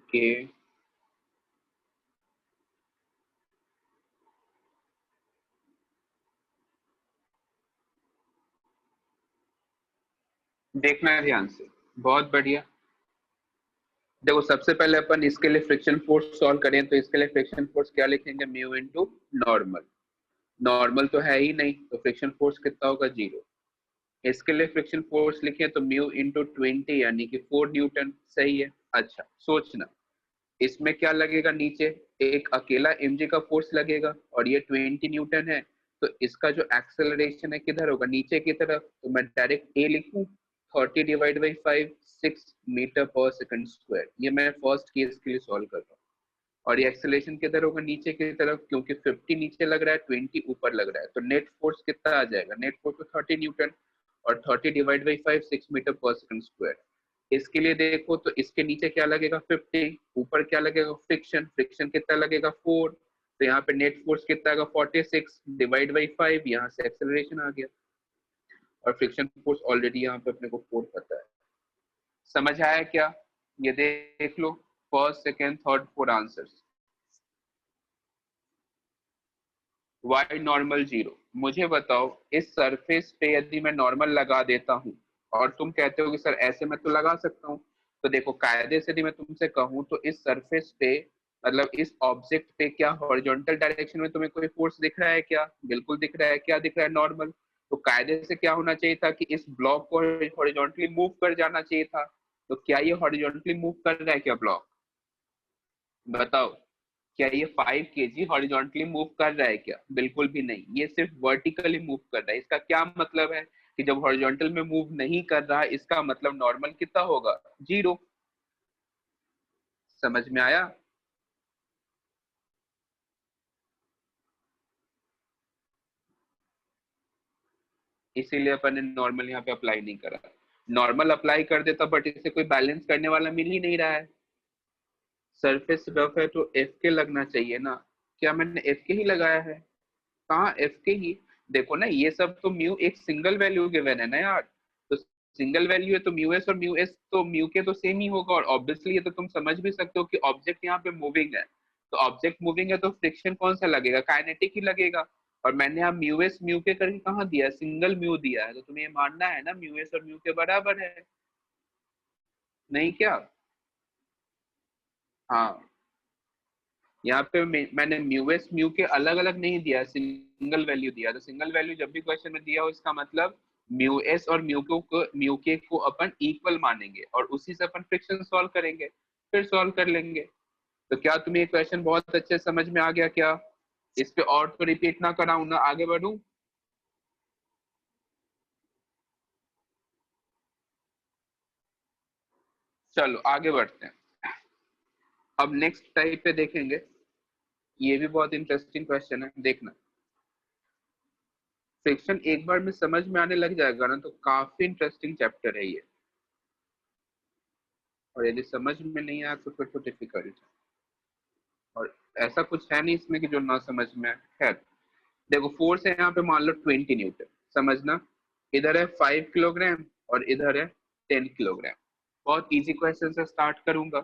Okay, देखना ध्यान से, बहुत बढ़िया। देखो सबसे पहले अपन इसके लिए फ्रिक्शन फोर्स सॉल्व करें, तो इसके लिए फ्रिक्शन फोर्स क्या लिखेंगे, म्यू इनटू नॉर्मल। नॉर्मल तो है ही नहीं, तो फ्रिक्शन फोर्स कितना होगा, 0। इसके लिए फ्रिक्शन फोर्स लिखे तो म्यू इंटू 20 यानी कि 4 न्यूटन। सही है। अच्छा सोचना, इसमें क्या लगेगा, नीचे एक अकेला mg का फोर्स लगेगा और ये 20 न्यूटन है, तो इसका जो एक्सेलरेशन है किधर होगा, नीचे की तरफ। तो मैं डायरेक्ट a लिखूं, 30 डिवाइड बाई 5, 6 मीटर पर सेकंड स्क्वायर। ये मैं फर्स्ट केस के लिए सॉल्व कर रहा हूँ। और ये एक्सेलरेशन किधर होगा, नीचे की तरफ, क्योंकि 50 नीचे लग रहा है, 20 ऊपर लग रहा है। तो नेट फोर्स कितना आ जाएगा, नेट फोर्स तो 30 न्यूटन, और 30 डिवाइड बाई 5, 6 मीटर पर सेकंड स्क्वायर। इसके लिए देखो तो इसके नीचे क्या लगेगा, 50, ऊपर क्या लगेगा, फ्रिक्शन। फ्रिक्शन कितना लगेगा, 4। तो यहाँ पे नेट फोर्स कितना आएगा, 46 डिवाइड बाई 5, यहाँ से एक्सेलरेशन आ गया। और फ्रिक्शन फोर्स ऑलरेडी यहाँ पे अपने को 4 पता है। समझ आया क्या, ये देख लो, first second third 4 answers. Y normal 0। मुझे बताओ, इस सरफेस पे यदि मैं नॉर्मल लगा देता हूं, और तुम कहते हो कि सर ऐसे मैं तो लगा सकता हूं, तो देखो कायदे से यदि मैं तुमसे कहूं तो इस सरफेस पे, मतलब इस ऑब्जेक्ट पे, क्या हॉरिजॉन्टल डायरेक्शन में तुम्हें कोई फोर्स दिख रहा है क्या, बिल्कुल दिख रहा है। क्या दिख रहा है, नॉर्मल। तो कायदे से क्या होना चाहिए था कि इस ब्लॉक को हॉरिजॉन्टली मूव कर जाना चाहिए था। तो क्या ये हॉरिजॉन्टली मूव कर रहा है क्या ब्लॉक, बताओ। क्या ये 5 kg हॉरिजॉन्टली मूव कर रहा है क्या, बिल्कुल भी नहीं, ये सिर्फ वर्टिकली मूव कर रहा है। इसका क्या मतलब है कि जब हॉरिजॉन्टल में मूव नहीं कर रहा है, इसका मतलब नॉर्मल कितना होगा, 0। समझ में आया। इसीलिए अपन ने नॉर्मल यहाँ पे अप्लाई नहीं करा। नॉर्मल अप्लाई कर देता बट इसे कोई बैलेंस करने वाला मिल ही नहीं रहा है। सरफेस रफ है तो एफ के लगना चाहिए ना। क्या मैंने एफ के ही लगाया है, कहाँ एफ के ही। देखो ना, ये सब तो म्यू एक सिंगल वैल्यू गिवन है ना यार। तो सिंगल वैल्यू है तो म्यू एस और म्यू एस तो म्यू के तो सेम ही होगा। और ऑब्वियसली ये तो तुम समझ भी सकते हो कि ऑब्जेक्ट यहाँ पे मूविंग है। तो ऑब्जेक्ट मूविंग है तो फ्रिक्शन कौन सा लगेगा, काइनेटिक ही लगेगा। और मैंने यहाँ म्यू एस म्यू के करके कहाँ दिया, सिंगल म्यू दिया है, तो तुम्हें ये मानना है ना म्यू एस और म्यू के बराबर है, नहीं क्या। हाँ, यहाँ पे मैंने म्यू एस म्यू के अलग अलग नहीं दिया, सिंगल वैल्यू दिया। तो सिंगल वैल्यू जब भी क्वेश्चन में दिया हो, इसका मतलब म्यू एस और म्यू के को अपन इक्वल मानेंगे और उसी से अपन फ्रिक्शन सॉल्व करेंगे, फिर सॉल्व कर लेंगे। तो क्या तुम्हें ये क्वेश्चन बहुत अच्छे समझ में आ गया क्या, इस पे और तो रिपीट ना कराऊं ना, आगे बढ़ूं। चलो आगे बढ़ते हैं। अब नेक्स्ट टाइप पे देखेंगे, ये भी बहुत इंटरेस्टिंग क्वेश्चन है, देखना। फ्रिक्शन एक बार में समझ में आने लग जाएगा ना, तो काफी इंटरेस्टिंग चैप्टर है ये। और यदि समझ में नहीं आया तो फिर तो डिफिकल्ट है। और ऐसा कुछ है नहीं इसमें कि जो ना समझ में आए। खैर, देखो फोर्स है यहाँ पे मान लो 20 न्यूटन, समझना। इधर है 5 किलोग्राम और इधर है 10 किलोग्राम। बहुत इजी क्वेश्चन से स्टार्ट करूंगा।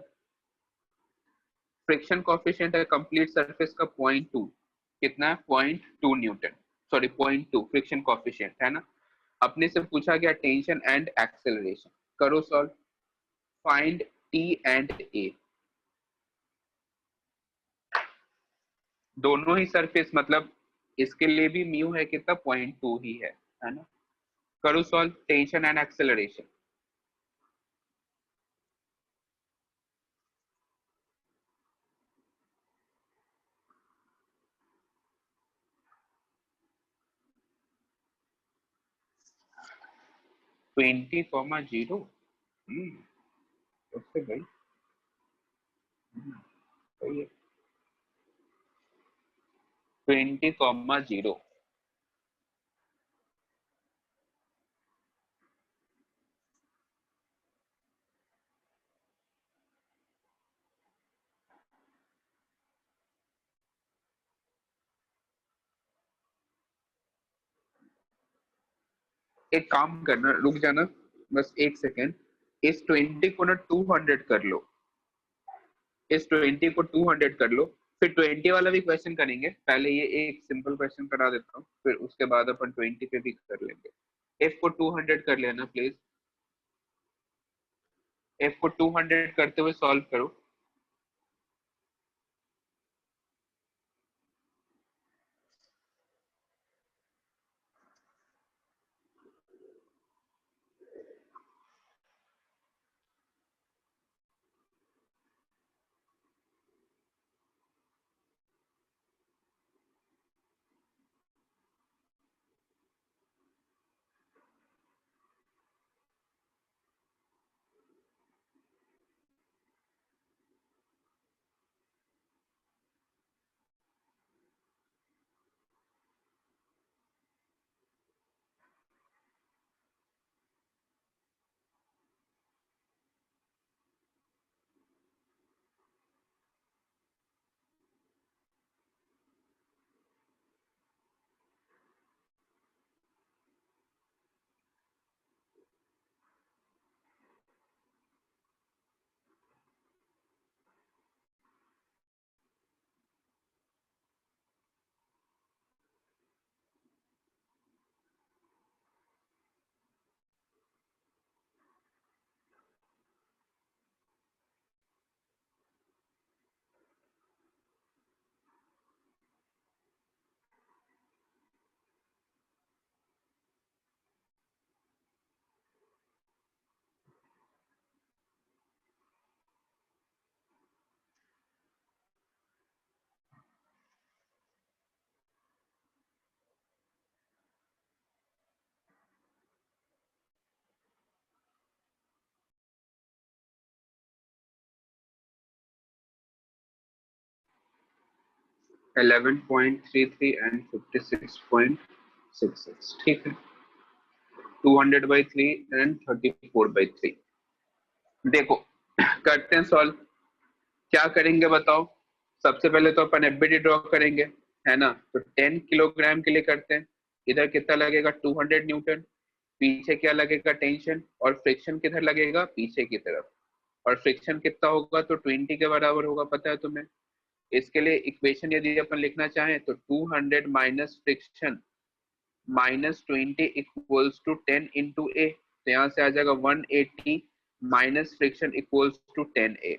फ्रिक्शन कोफिशिएंट है कंप्लीट सरफेस का 0.2। कितना है, 0.2 न्यूटन, सॉरी 0.2 फ्रिक्शन कोफिशिएंट है ना। अपने से पूछा गया टेंशन एंड एक्सेलरेशन, करो सॉल्व। फाइंड टी एंड ए, दोनों ही सरफेस, मतलब इसके लिए भी म्यू है कितना, 0.2 ही है ना। करो सॉल्व, टेंशन एंड एक्सेलरेशन। 20,0। उससे भाई सही है। 20,0। एक काम करना, रुक जाना बस एक सेकेंड। इस 20 को ना 200 कर लो, इस 20 को 200 कर लो। फिर 20 वाला भी क्वेश्चन करेंगे, पहले ये एक सिंपल क्वेश्चन करा देता हूँ, फिर उसके बाद अपन 20 पे भी कर लेंगे। एफ को 200 कर लेना प्लीज। एफ को 200 करते हुए सॉल्व करो। Eleven point three three and 56.66, ठीक है। 200/3 एंड 34/3। देखो करते हैं सॉल्व। क्या करेंगे बताओ? सबसे पहले तो अपन एफबीडी ड्रॉ करेंगे, है ना। तो 10 किलोग्राम के लिए करते हैं। इधर कितना लगेगा? 200 न्यूटन। पीछे क्या लगेगा? टेंशन। और फ्रिक्शन किधर लगेगा? पीछे की तरफ। और फ्रिक्शन कितना होगा? तो 20 के बराबर होगा, पता है तुम्हें। इसके लिए इक्वेशन यदि अपन लिखना चाहें तो 200 minus friction -20 equals to 10 into A. तो यहाँ से आ जाएगा 180 minus friction equals to 10 A.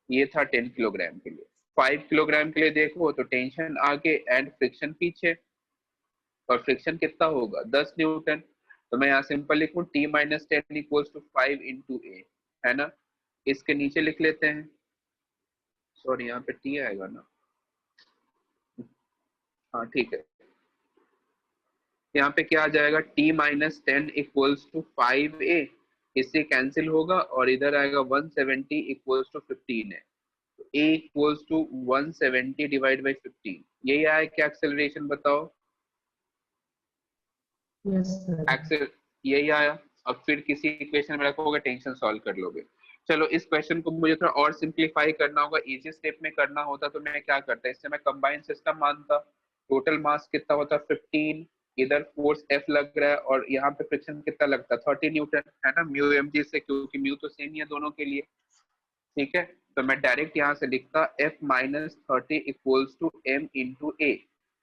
ये था 10 किलोग्राम के लिए। 5 किलोग्राम के लिए देखो तो टेंशन आगे एंड फ्रिक्शन पीछे। और फ्रिक्शन कितना होगा? 10 न्यूटन। तो मैं यहाँ सिंपल लिखूं T-10 इक्वल्स टू 5 इंटू ए, है ना। इसके नीचे लिख लेते हैं। सॉरी, यहाँ पे टी आएगा ना। हाँ ठीक है। यहाँ पे क्या आ जाएगा? T-10 equals to 5a। इससे कैंसिल होगा और इधर आएगा 170 इक्वल्स टू 15 है। तो a equals to 170 divide by 15। यही आया क्या एक्सेलरेशन? बताओ। Yes sir. एक्सेल यही आया। अब फिर किसी इक्वेशन में रखोगे, टेंशन सॉल्व कर लोगे। चलो इस क्वेश्चन को मुझे थोड़ा और सिंप्लीफाई करना होगा। इजी स्टेप में करना होता तो मैं क्या करता? इससे मैं कंबाइंड सिस्टम मानता। टोटल मास कितना होता? 15। इधर फोर्स एफ लग रहा है और यहाँ पे फ्रिक्शन कितना लगता? 30 न्यूटन, है ना। म्यू एम जी से, क्योंकि म्यू तो सेम ही है दोनों के लिए। ठीक है। तो मैं डायरेक्ट यहाँ से लिखता F-30 equals to M into A.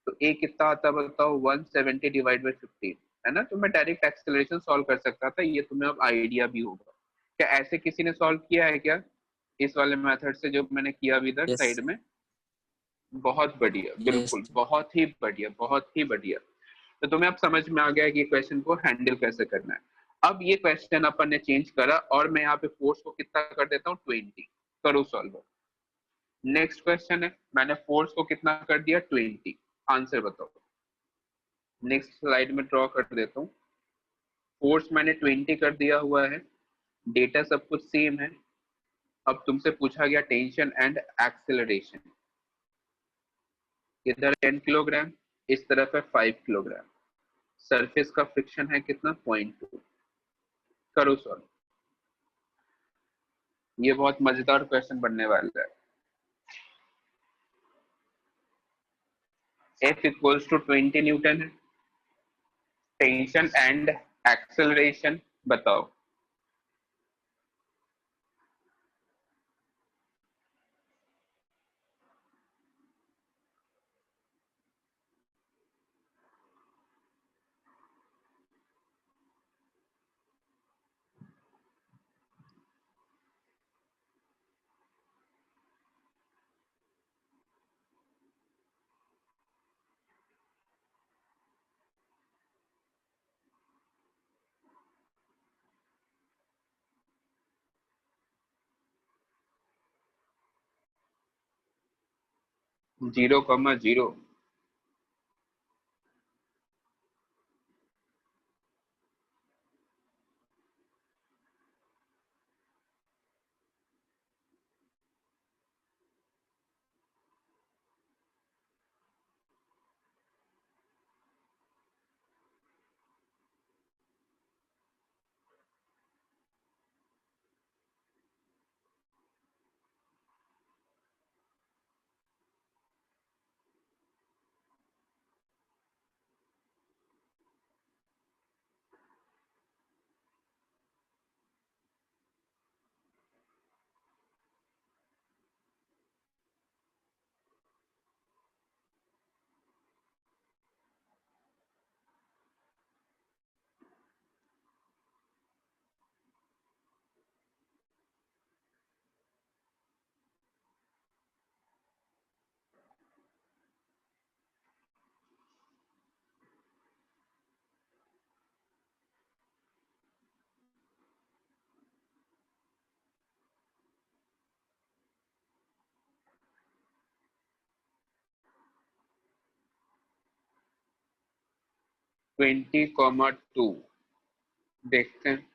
तो ए कितना आता बताओ? 170 डिवाइड बाई 15, है ना। तो मैं डायरेक्ट एक्सेलरेशन सॉल्व कर सकता था। ये तुम्हें अब आइडिया भी होगा। क्या ऐसे किसी ने सॉल्व किया है क्या इस वाले मेथड से जो मैंने किया अभी इधर यस साइड में? बहुत बढ़िया, यस बिल्कुल बहुत ही बढ़िया, बहुत ही बढ़िया। तो तुम्हें अब समझ में आ गया कि क्वेश्चन को हैंडल कैसे करना है। अब ये क्वेश्चन अपन ने चेंज करा और मैं यहाँ पे फोर्स को कितना कर देता हूँ? 20। करो सॉल्व। नेक्स्ट क्वेश्चन है, मैंने फोर्स को कितना कर दिया? 20। आंसर बताओ। नेक्स्ट स्लाइड में ड्रॉ कर देता हूँ। फोर्स मैंने 20 कर दिया हुआ है। डेटा सब कुछ सेम है। अब तुमसे पूछा गया टेंशन एंड एक्सेलरेशन। इधर 10 किलोग्राम, इस तरफ है 5 किलोग्राम। सरफेस का फ्रिक्शन है कितना? 0.2। करो सॉल्व। ये बहुत मजेदार क्वेश्चन बनने वाला है। F इक्वल्स टू 20 न्यूटन है। टेंशन एंड एक्सेलरेशन बताओ। 0,0। 20,2 देखते हैं।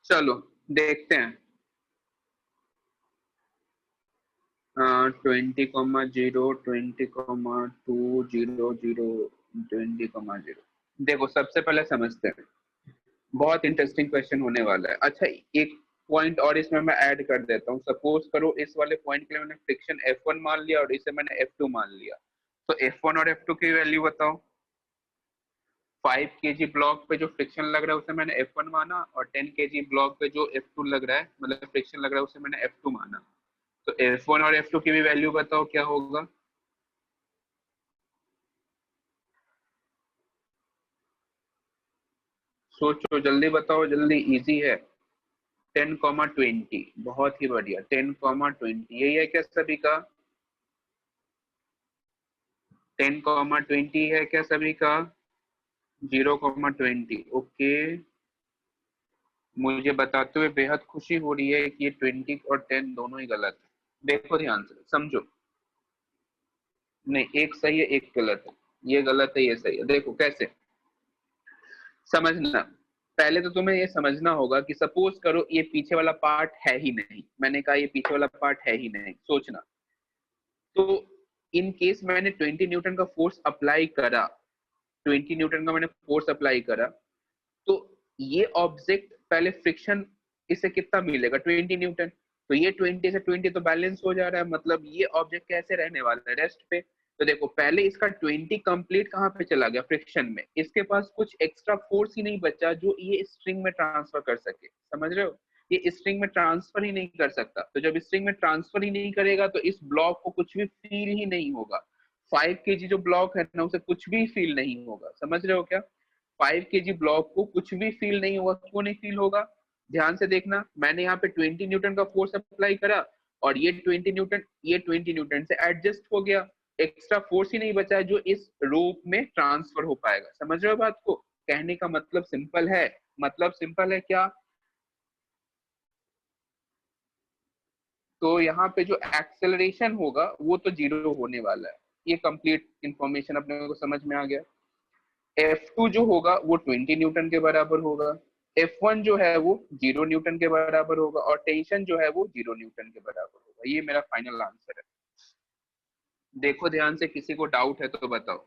चलो देखते हैं। 20,0, 20,2, 0,0, 20,0। देखो सबसे पहले समझते हैं, बहुत इंटरेस्टिंग क्वेश्चन होने वाला है। अच्छा, एक पॉइंट और इसमें मैं ऐड कर देता हूँ। सपोज करो इस वाले पॉइंट के लिए मैंने फ्रिक्शन F1 मान लिया और इसे मैंने F2 मान लिया, तो F1 और F2 की वैल्यू बताओ। 5 kg ब्लॉक पे जो फ्रिक्शन लग रहा है उसे मैंने F1 माना, और 10 kg ब्लॉक पे जो F2 लग रहा है, मतलब फ्रिक्शन लग रहा है, उसे मैंने F2 माना। तो F1 और F2 की भी वैल्यू बताओ क्या होगा। सोचो जल्दी बताओ, जल्दी, इजी है। 10,20, बहुत ही बढ़िया। 10,20 यही है क्या सभी का? 10,20 है क्या सभी का? 0,20। ओके, मुझे बताते हुए बेहद खुशी हो रही है कि ये 20 और 10 दोनों ही गलत है। देखो ध्यान से समझो। नहीं, एक सही है एक गलत है। ये गलत है ये सही है। देखो कैसे समझना। पहले तो तुम्हें ये समझना होगा कि सपोज करो ये पीछे वाला पार्ट है ही नहीं। मैंने कहा ये पीछे वाला पार्ट है ही नहीं, सोचना। तो इन केस मैंने 20 न्यूटन का फोर्स अप्लाई करा, 20 न्यूटन का मैंने फोर्स अप्लाई करा, तो ये ऑब्जेक्ट पहले फ्रिक्शन इसे कितना मिलेगा? 20 न्यूटन। तो ये 20 से 20 तो बैलेंस हो जा रहा है, मतलब ये ऑब्जेक्ट कैसे रहने वाला है? रेस्ट पे। तो देखो पहले इसका 20 कंप्लीट कहाँ पे चला गया? फ्रिक्शन में। इसके पास कुछ एक्स्ट्रा फोर्स ही नहीं बचा जो ये स्ट्रिंग में ट्रांसफर कर सके। समझ रहे हो? ये स्ट्रिंग में ट्रांसफर ही नहीं कर सकता। तो जब स्ट्रिंग में ट्रांसफर ही नहीं करेगा तो इस ब्लॉक को कुछ भी फील ही नहीं होगा। 5 kg जो ब्लॉक है ना, उसे कुछ भी फील नहीं होगा। समझ रहे हो क्या? 5 kg ब्लॉक को कुछ भी फील नहीं होगा। क्यों नहीं फील होगा? ध्यान से देखना। मैंने यहाँ पे 20 न्यूटन का फोर्स अप्लाई करा, और ये 20 न्यूटन से एडजस्ट हो गया। एक्स्ट्रा फोर्स ही नहीं बचा है जो इस रोप में ट्रांसफर हो पाएगा। समझ रहे हो बात को? कहने का मतलब सिंपल है। मतलब सिंपल है क्या? तो यहाँ पे जो एक्सेलरेशन होगा वो तो जीरो होने वाला है। ये कंप्लीट इंफॉर्मेशन अपने को समझ में आ गया। F2 जो होगा वो 20 न्यूटन के बराबर होगा। F1 जो है वो 0 न्यूटन के बराबर होगा, और टेंशन जो है वो 0 न्यूटन के बराबर होगा। ये मेरा फाइनल आंसर है। देखो ध्यान से, किसी को डाउट है तो बताओ।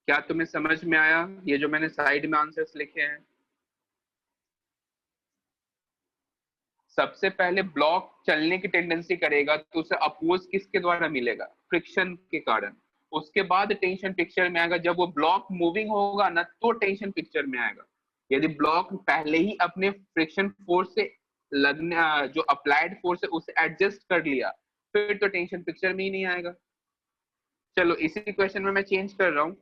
क्या तुम्हें समझ में आया ये जो मैंने साइड में आंसर्स लिखे हैं? सबसे पहले ब्लॉक चलने की टेंडेंसी करेगा तो उसे अपोज किसके द्वारा मिलेगा? फ्रिक्शन के कारण। उसके बाद टेंशन पिक्चर में आएगा जब वो ब्लॉक मूविंग होगा ना, तो टेंशन पिक्चर में आएगा। यदि ब्लॉक पहले ही अपने फ्रिक्शन फोर्स से लगने जो अप्लाइड फोर्स है उसे एडजस्ट कर लिया, फिर तो टेंशन पिक्चर में ही नहीं आएगा। चलो इसी क्वेश्चन में मैं चेंज कर रहा हूँ।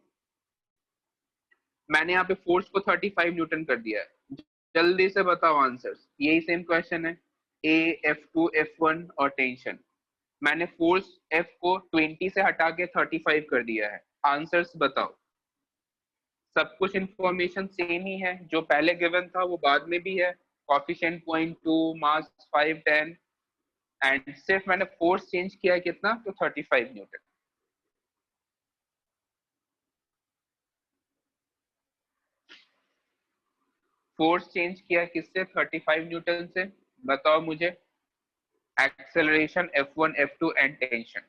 मैंने यहाँ पे फोर्स को 35 न्यूटन कर दिया है। जल्दी से बताओ आंसर्स, यही सेम क्वेश्चन है। ए, F2, F1 और टेंशन। मैंने फोर्स F को 20 से हटा के 35 कर दिया है। आंसर्स बताओ। सब कुछ इंफॉर्मेशन सेम ही है, जो पहले गिवन था वो बाद में भी है। कॉफिशिएंट 0.2, मास 5, 10, एंड सिर्फ मैंने फोर्स चेंज किया है कितना, तो 35 न्यूटन। फोर्स चेंज किया किससे? 35 न्यूटन से। बताओ मुझे। Acceleration F1, F2 and tension.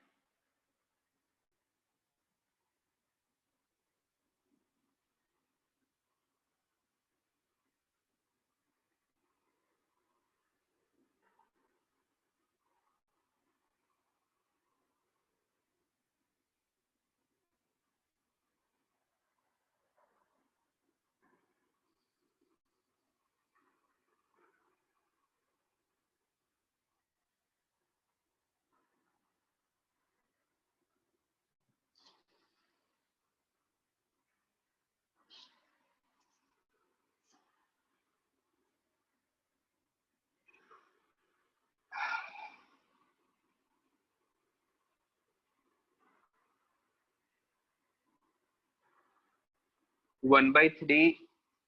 1/3,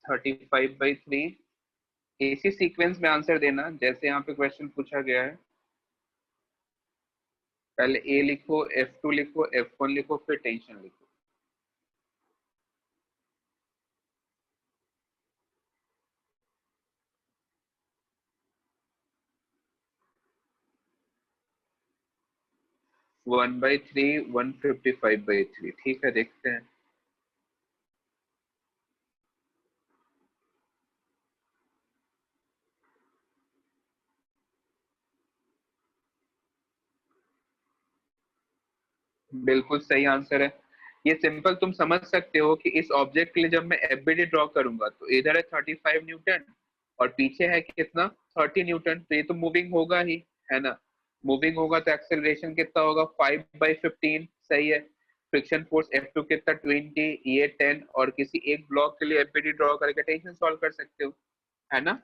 35/3। इसी सीक्वेंस में आंसर देना जैसे यहाँ पे क्वेश्चन पूछा गया है। पहले ए लिखो, F2 लिखो, F1 लिखो, फिर टेंशन लिखो। One by three, 155/3। ठीक है, देखते हैं। बिल्कुल सही आंसर है। ये सिंपल तुम समझ सकते हो कि इस ऑब्जेक्ट के लिए जब मैं एफबीडी ड्रॉ करूंगा तो इधर है 35 न्यूटन, और पीछे है कितना? 30 न्यूटन। तो ये तो मूविंग होगा ही, है ना? मूविंग होगा तो एक्सेलरेशन कितना होगा? 5/15। सही है। फ्रिक्शन फोर्स F2 कितना? 20, ये 10, और किसी एक ब्लॉक के लिए एफबीडी ड्रॉ करके टेंशन सॉल्व कर सकते हो, है ना?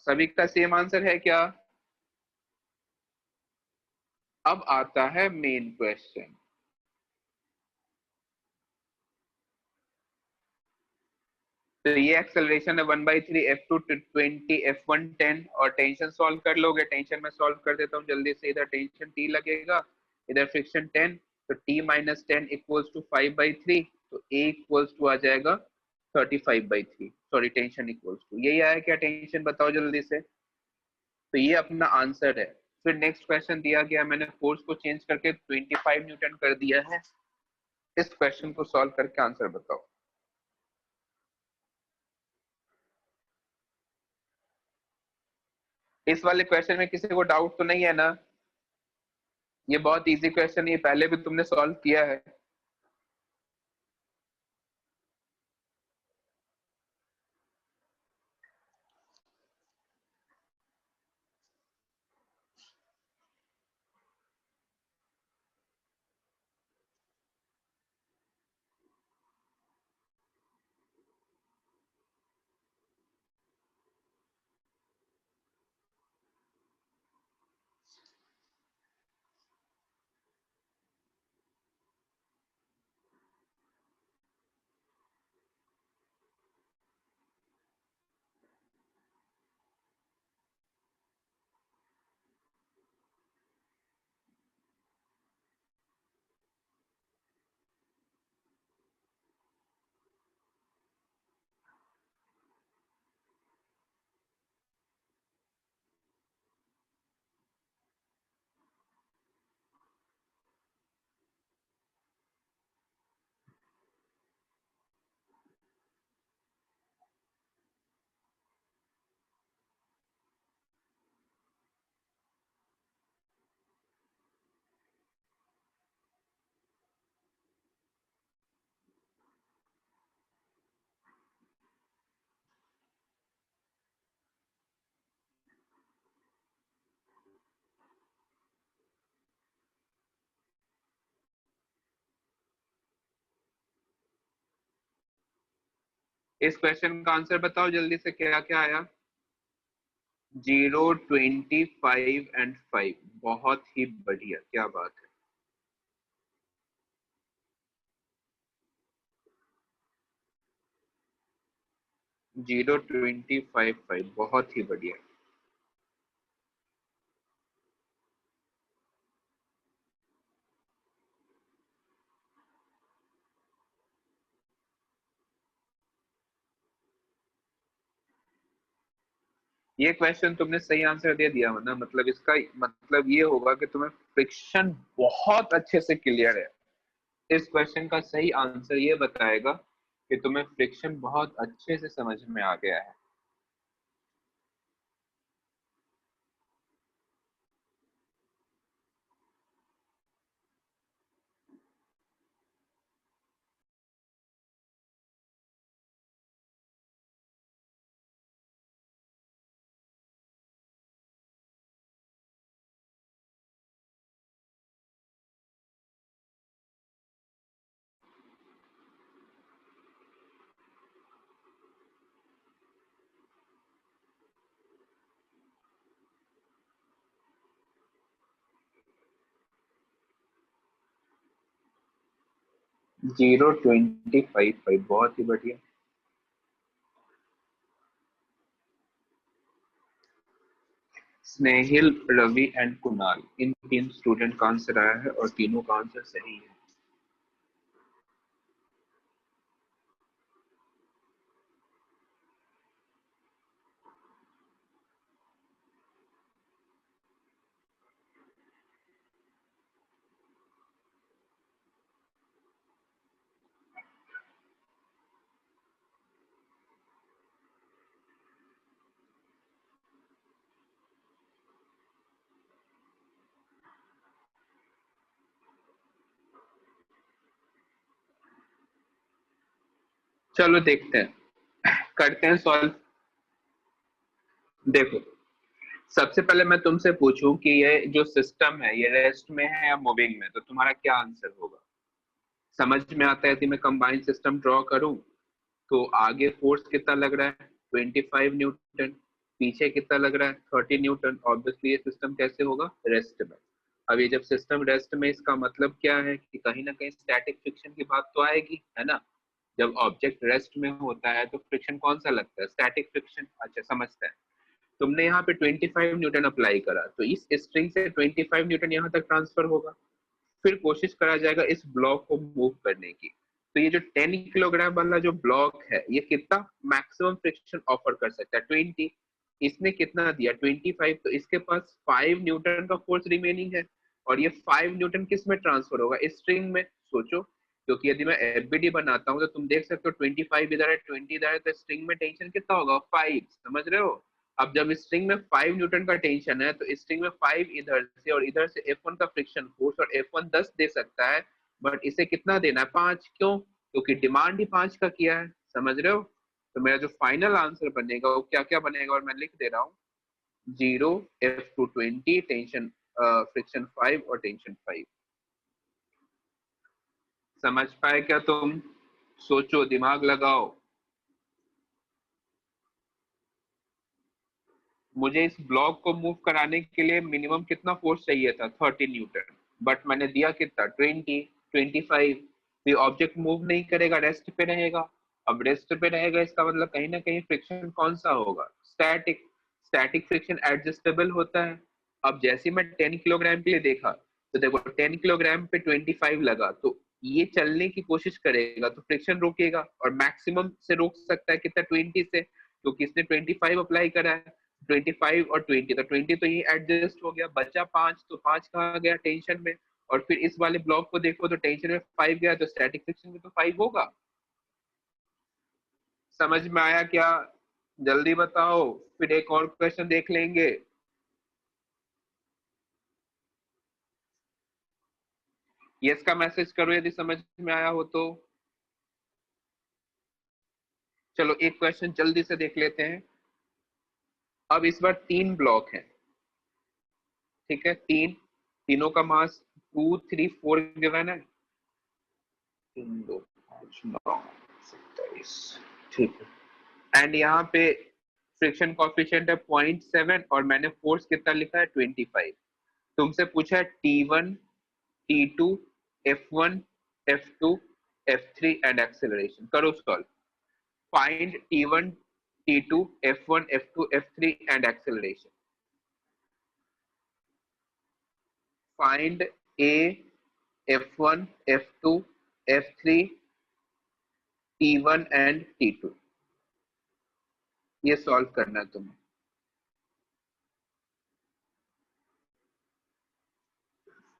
सभी का सेम आंसर है क्या? अब आता है मेन क्वेश्चन। तो ये एक्सेलरेशन है 1/3, F2 20, F1 10, और टेंशन सॉल्व कर लोगे। टेंशन में सॉल्व कर देता हूँ जल्दी से। इधर टेंशन T लगेगा, इधर फ्रिक्शन 10, तो T-10 इक्वल्स टू 5/3, तो A इक्वल्स टू आ जाएगा 35/3। सॉरी, टेंशन इक्वल्स टू यही आया क्या? टेंशन बताओ जल्दी से। तो ये अपना आंसर है। फिर नेक्स्ट क्वेश्चन दिया गया, मैंने फोर्स को चेंज करके 25 न्यूटन कर दिया है। इस क्वेश्चन को सॉल्व करके आंसर बताओ। इस वाले क्वेश्चन में किसी को डाउट तो नहीं है ना? ये बहुत इजी क्वेश्चन, ये पहले भी तुमने सॉल्व किया है। इस क्वेश्चन का आंसर बताओ जल्दी से, क्या क्या आया? 0, 25 एंड 5। बहुत ही बढ़िया, क्या बात है। जीरो 25 5, बहुत ही बढ़िया। ये क्वेश्चन तुमने सही आंसर दे दिया ना, मतलब इसका मतलब ये होगा कि तुम्हें फ्रिक्शन बहुत अच्छे से क्लियर है। इस क्वेश्चन का सही आंसर ये बताएगा कि तुम्हें फ्रिक्शन बहुत अच्छे से समझ में आ गया है। जीरो 25 5, बहुत ही बढ़िया। स्नेहिल, रवि एंड कुणाल, इन 3 स्टूडेंट का आंसर आया है और तीनों का आंसर सही है। चलो देखते हैं, करते हैं सॉल्व। देखो, सबसे पहले मैं तुमसे पूछूं कि ये जो सिस्टम है ये रेस्ट में है या मूविंग में, तो तुम्हारा क्या आंसर होगा? समझ में आता है कि मैं कंबाइंड सिस्टम ड्रॉ करूं तो आगे फोर्स कितना लग रहा है? 25 न्यूटन। पीछे कितना लग रहा है? 30 न्यूटन। ऑब्वियसली ये सिस्टम कैसे होगा? रेस्ट में। अब ये जब सिस्टम रेस्ट में, इसका मतलब क्या है कि कहीं ना कहीं स्टैटिक फ्रिक्शन की बात तो आएगी, है ना? जब ऑब्जेक्ट रेस्ट में होता है तो फ्रिक्शन कौन सा लगता है? Static friction. अच्छा, समझते हैं। तुमने यहाँ पे 25 न्यूटन अप्लाई करा तो इस स्ट्रिंग से 25 न्यूटन यहाँ तक ट्रांसफर होगा। फिर कोशिश करा जाएगा इस ब्लॉक को मूव करने की। तो ये जो 10 किलोग्राम वाला जो ब्लॉक है ये कितना मैक्सिमम फ्रिक्शन ऑफर कर सकता है? 20। इसने कितना दिया? 25। तो इसके पास 5 न्यूटन का फोर्स रिमेनिंग है। और ये 5 न्यूटन किस में ट्रांसफर होगा? इस स्ट्रिंग में। सोचो, क्योंकि यदि मैं एफबीडी बनाता हूँ तो तुम देख सकते हो 25 इधर है, 20 इधर है, तो स्ट्रिंग में टेंशन कितना होगा? 5। समझ रहे हो? अब जब स्ट्रिंग में 5 न्यूटन का टेंशन है तो स्ट्रिंग में 5 इधर से और इधर से F1 का फ्रिक्शन फोर्स, और F1 10 दे सकता है, बट इसे कितना देना है? 5। क्यों? क्योंकि डिमांड ही 5 का किया है। समझ रहे हो? तो मेरा जो फाइनल आंसर बनेगा वो क्या क्या बनेगा, और मैं लिख दे रहा हूँ। 0, F2 20, टेंशन फ्रिक्शन 5 और टेंशन 5। समझ पाए क्या तुम? सोचो, दिमाग लगाओ। मुझे इस ब्लॉक को मूव कराने के लिए मिनिमम कितना फोर्स चाहिए था? 30 न्यूटन। बट मैंने दिया कितना? 20, 25। ये ऑब्जेक्ट मूव नहीं करेगा, रेस्ट पे रहेगा। अब रेस्ट पे रहेगा इसका मतलब कहीं ना कहीं फ्रिक्शन कौन सा होगा? स्टैटिक। स्टैटिक फ्रिक्शन एडजस्टेबल होता है। अब जैसे मैं 10 किलोग्राम के लिए देखा तो देखो 10 किलोग्राम पे 25 लगा तो ये चलने की कोशिश करेगा तो फ्रिक्शन रोकेगा, और मैक्सिमम से रोक सकता है कितना? 20 से, क्योंकि इसने 25 अप्लाई करा है। 25 और 20, तो 20 तो ये एडजस्ट हो गया, बचा 5, तो 5 कहाँ गया? टेंशन में। और फिर इस वाले ब्लॉक को देखो तो टेंशन में 5 गया, तो स्टैटिक फ्रिक्शन में तो 5 होगा। समझ में आया क्या? जल्दी बताओ, फिर एक और क्वेश्चन देख लेंगे। यस का मैसेज करो यदि समझ में आया हो तो। चलो एक क्वेश्चन जल्दी से देख लेते हैं। अब इस बार 3 ब्लॉक हैं, ठीक है? तीनों का मास 2, 3, 4 गिवन है। 3, 2, 5, 9, 27। ठीक है। एंड यहाँ पे फ्रिक्शन कोएफिशिएंट है 0.7 और मैंने फोर्स कितना लिखा है 25। तुमसे पूछा है T1, T2, F1, F2, F3 and acceleration. करो solve. Find T1, T2, F1, F2, F3 and acceleration. Find A, F1, F2, F3, T1 and T2. ये सॉल्व करना है तुम्हें।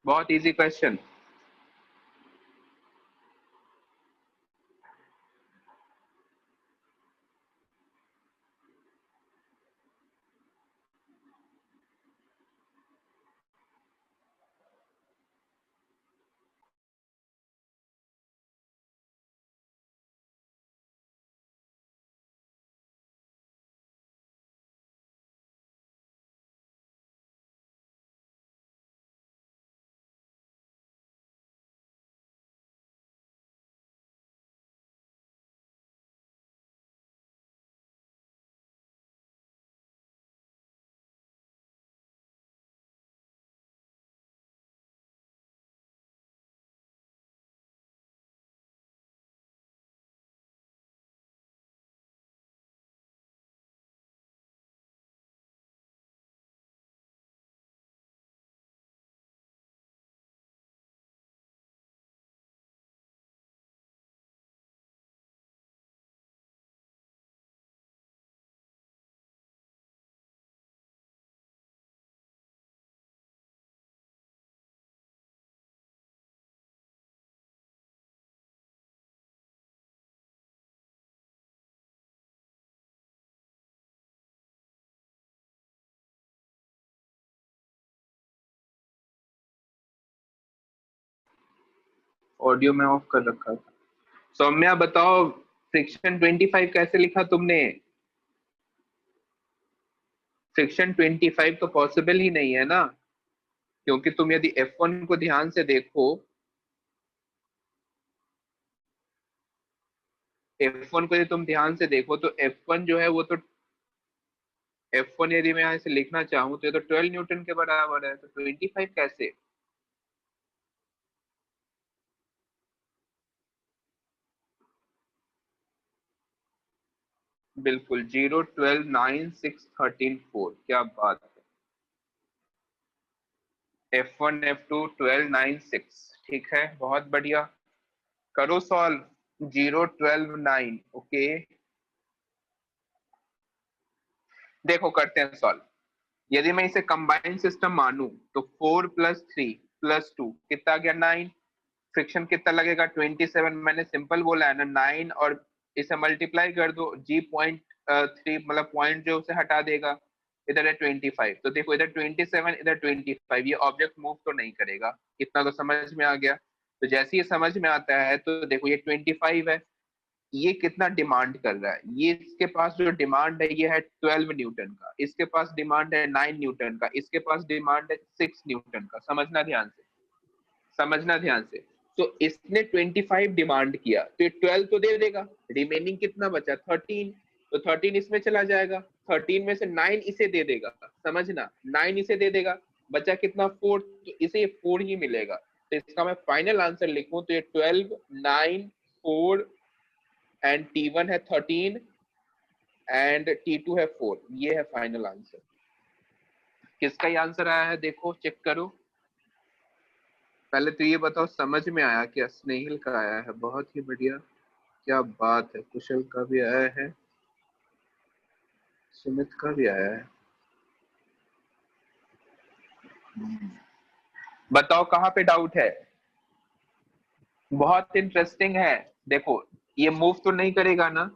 बहुत इजी क्वेश्चन। ऑडियो में ऑफ कर रखा था। सौम्या बताओ, फ्रिक्शन 25 कैसे लिखा तुमने? फ्रिक्शन 25 तो पॉसिबल ही नहीं है ना, क्योंकि तुम यदि F1 को ध्यान से देखो, F1 को यदि तुम ध्यान से देखो तो F1 जो है वो तो F1 यदि मैं यहाँ से लिखना चाहूँ तो ये तो 12 न्यूटन के बराबर है, तो 25 कैसे? बिल्कुल 0, 12, 9, 6, 13, 4। क्या बात है। F1, F2, 12, 9, 6। ठीक है, बहुत बढ़िया। करो सॉल्व। 0, 12, 9। ओके, देखो करते हैं सॉल्व। यदि मैं इसे कंबाइंड सिस्टम मानूं तो 4 + 3 + 2 कितना गया 9। फ्रिक्शन कितना लगेगा 27। मैंने सिंपल बोला है ना 9, और इसे मल्टीप्लाई कर दो। G.3 मतलब पॉइंट जो उसे हटा देगा, इधर है 25। तो देखो इधर 27, इधर 25, ये ऑब्जेक्ट मूव तो नहीं करेगा। इतना तो समझ में आ गया। तो जैसे ये समझ में आता है तो देखो ये 25 है, ये कितना डिमांड कर रहा है, ये इसके पास जो डिमांड है ये है 12 न्यूटन का, इसके पास डिमांड है 9 न्यूटन का, इसके पास डिमांड है 6 न्यूटन का। समझना ध्यान से, समझना ध्यान से। तो इसने 25 डिमांड किया तो ये 12 तो दे देगा, रिमेनिंग कितना बचा 13। तो 13 इसमें चला जाएगा, 13 में से 9 इसे दे देगा। समझना, 9 इसे दे देगा, बचा कितना 4, तो इसे ये 4 ही मिलेगा। तो इसका मैं फाइनल आंसर लिखूं तो ये 12, 9, 4 एंड T1 है 13 एंड T2 है 4। ये है फाइनल आंसर। किसका ही आंसर आया है देखो, चेक करो। पहले तो ये बताओ समझ में आया क्या? स्नेहिल का आया है, बहुत ही बढ़िया, क्या बात है। कुशल का भी आया है, सुमित का भी आया है। बताओ कहाँ पे डाउट है? बहुत इंटरेस्टिंग है। देखो ये मूव तो नहीं करेगा ना।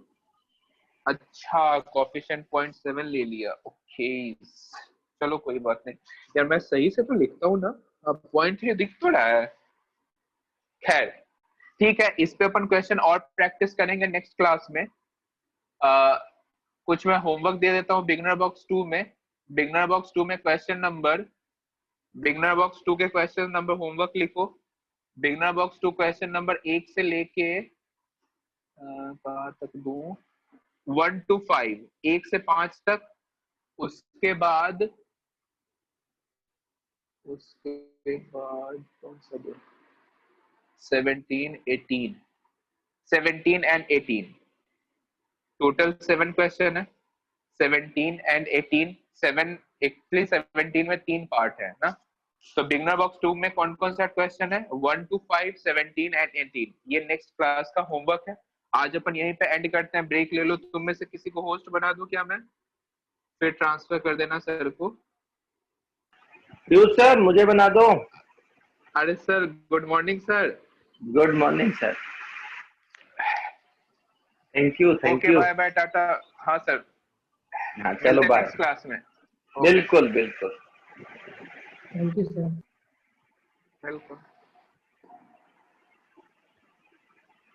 अच्छा, कोफिशिएंट 0.7 ले लिया। ओके, चलो कोई बात नहीं यार, मैं सही से तो लिखता हूँ ना। अब पॉइंट ये दिख तो रहा है। खैर ठीक है, इस पे अपन क्वेश्चन और प्रैक्टिस करेंगे नेक्स्ट क्लास में। कुछ मैं होमवर्क दे देता हूँ बिगनर बॉक्स 2 में। बिगनर बॉक्स 2 में क्वेश्चन नंबर, बिगनर बॉक्स 2 के क्वेश्चन नंबर होमवर्क लिखो। बिगनर बॉक्स 2 क्वेश्चन नंबर 1 से लेके कहाँ तक दूं, 1 to 5, 1 से 5 तक। उसके बाद कौन सा दो? 17, 18, 17 and 18, टोटल 7 क्वेश्चन है। 17 and 18, 7 एक्चुअली 17 में 3 पार्ट है ना। तो बिगनर बॉक्स 2 में कौन कौन सा क्वेश्चन है? 1 to 5, 17 and 18। ये नेक्स्ट क्लास का होमवर्क है। आज अपन यहीं पे एंड करते हैं, ब्रेक ले लो। तुम में से किसी को होस्ट बना दूं क्या मैं? फिर ट्रांसफर कर देना सर को। सर मुझे बना दो। अरे sir, good morning sir. Good morning sir. Thank you okay, bye bye, टाटा। हाँ सर, हाँ चलो बाय। नेक्स्ट क्लास में। बिल्कुल बिल्कुल। Thank you sir. वेलकम।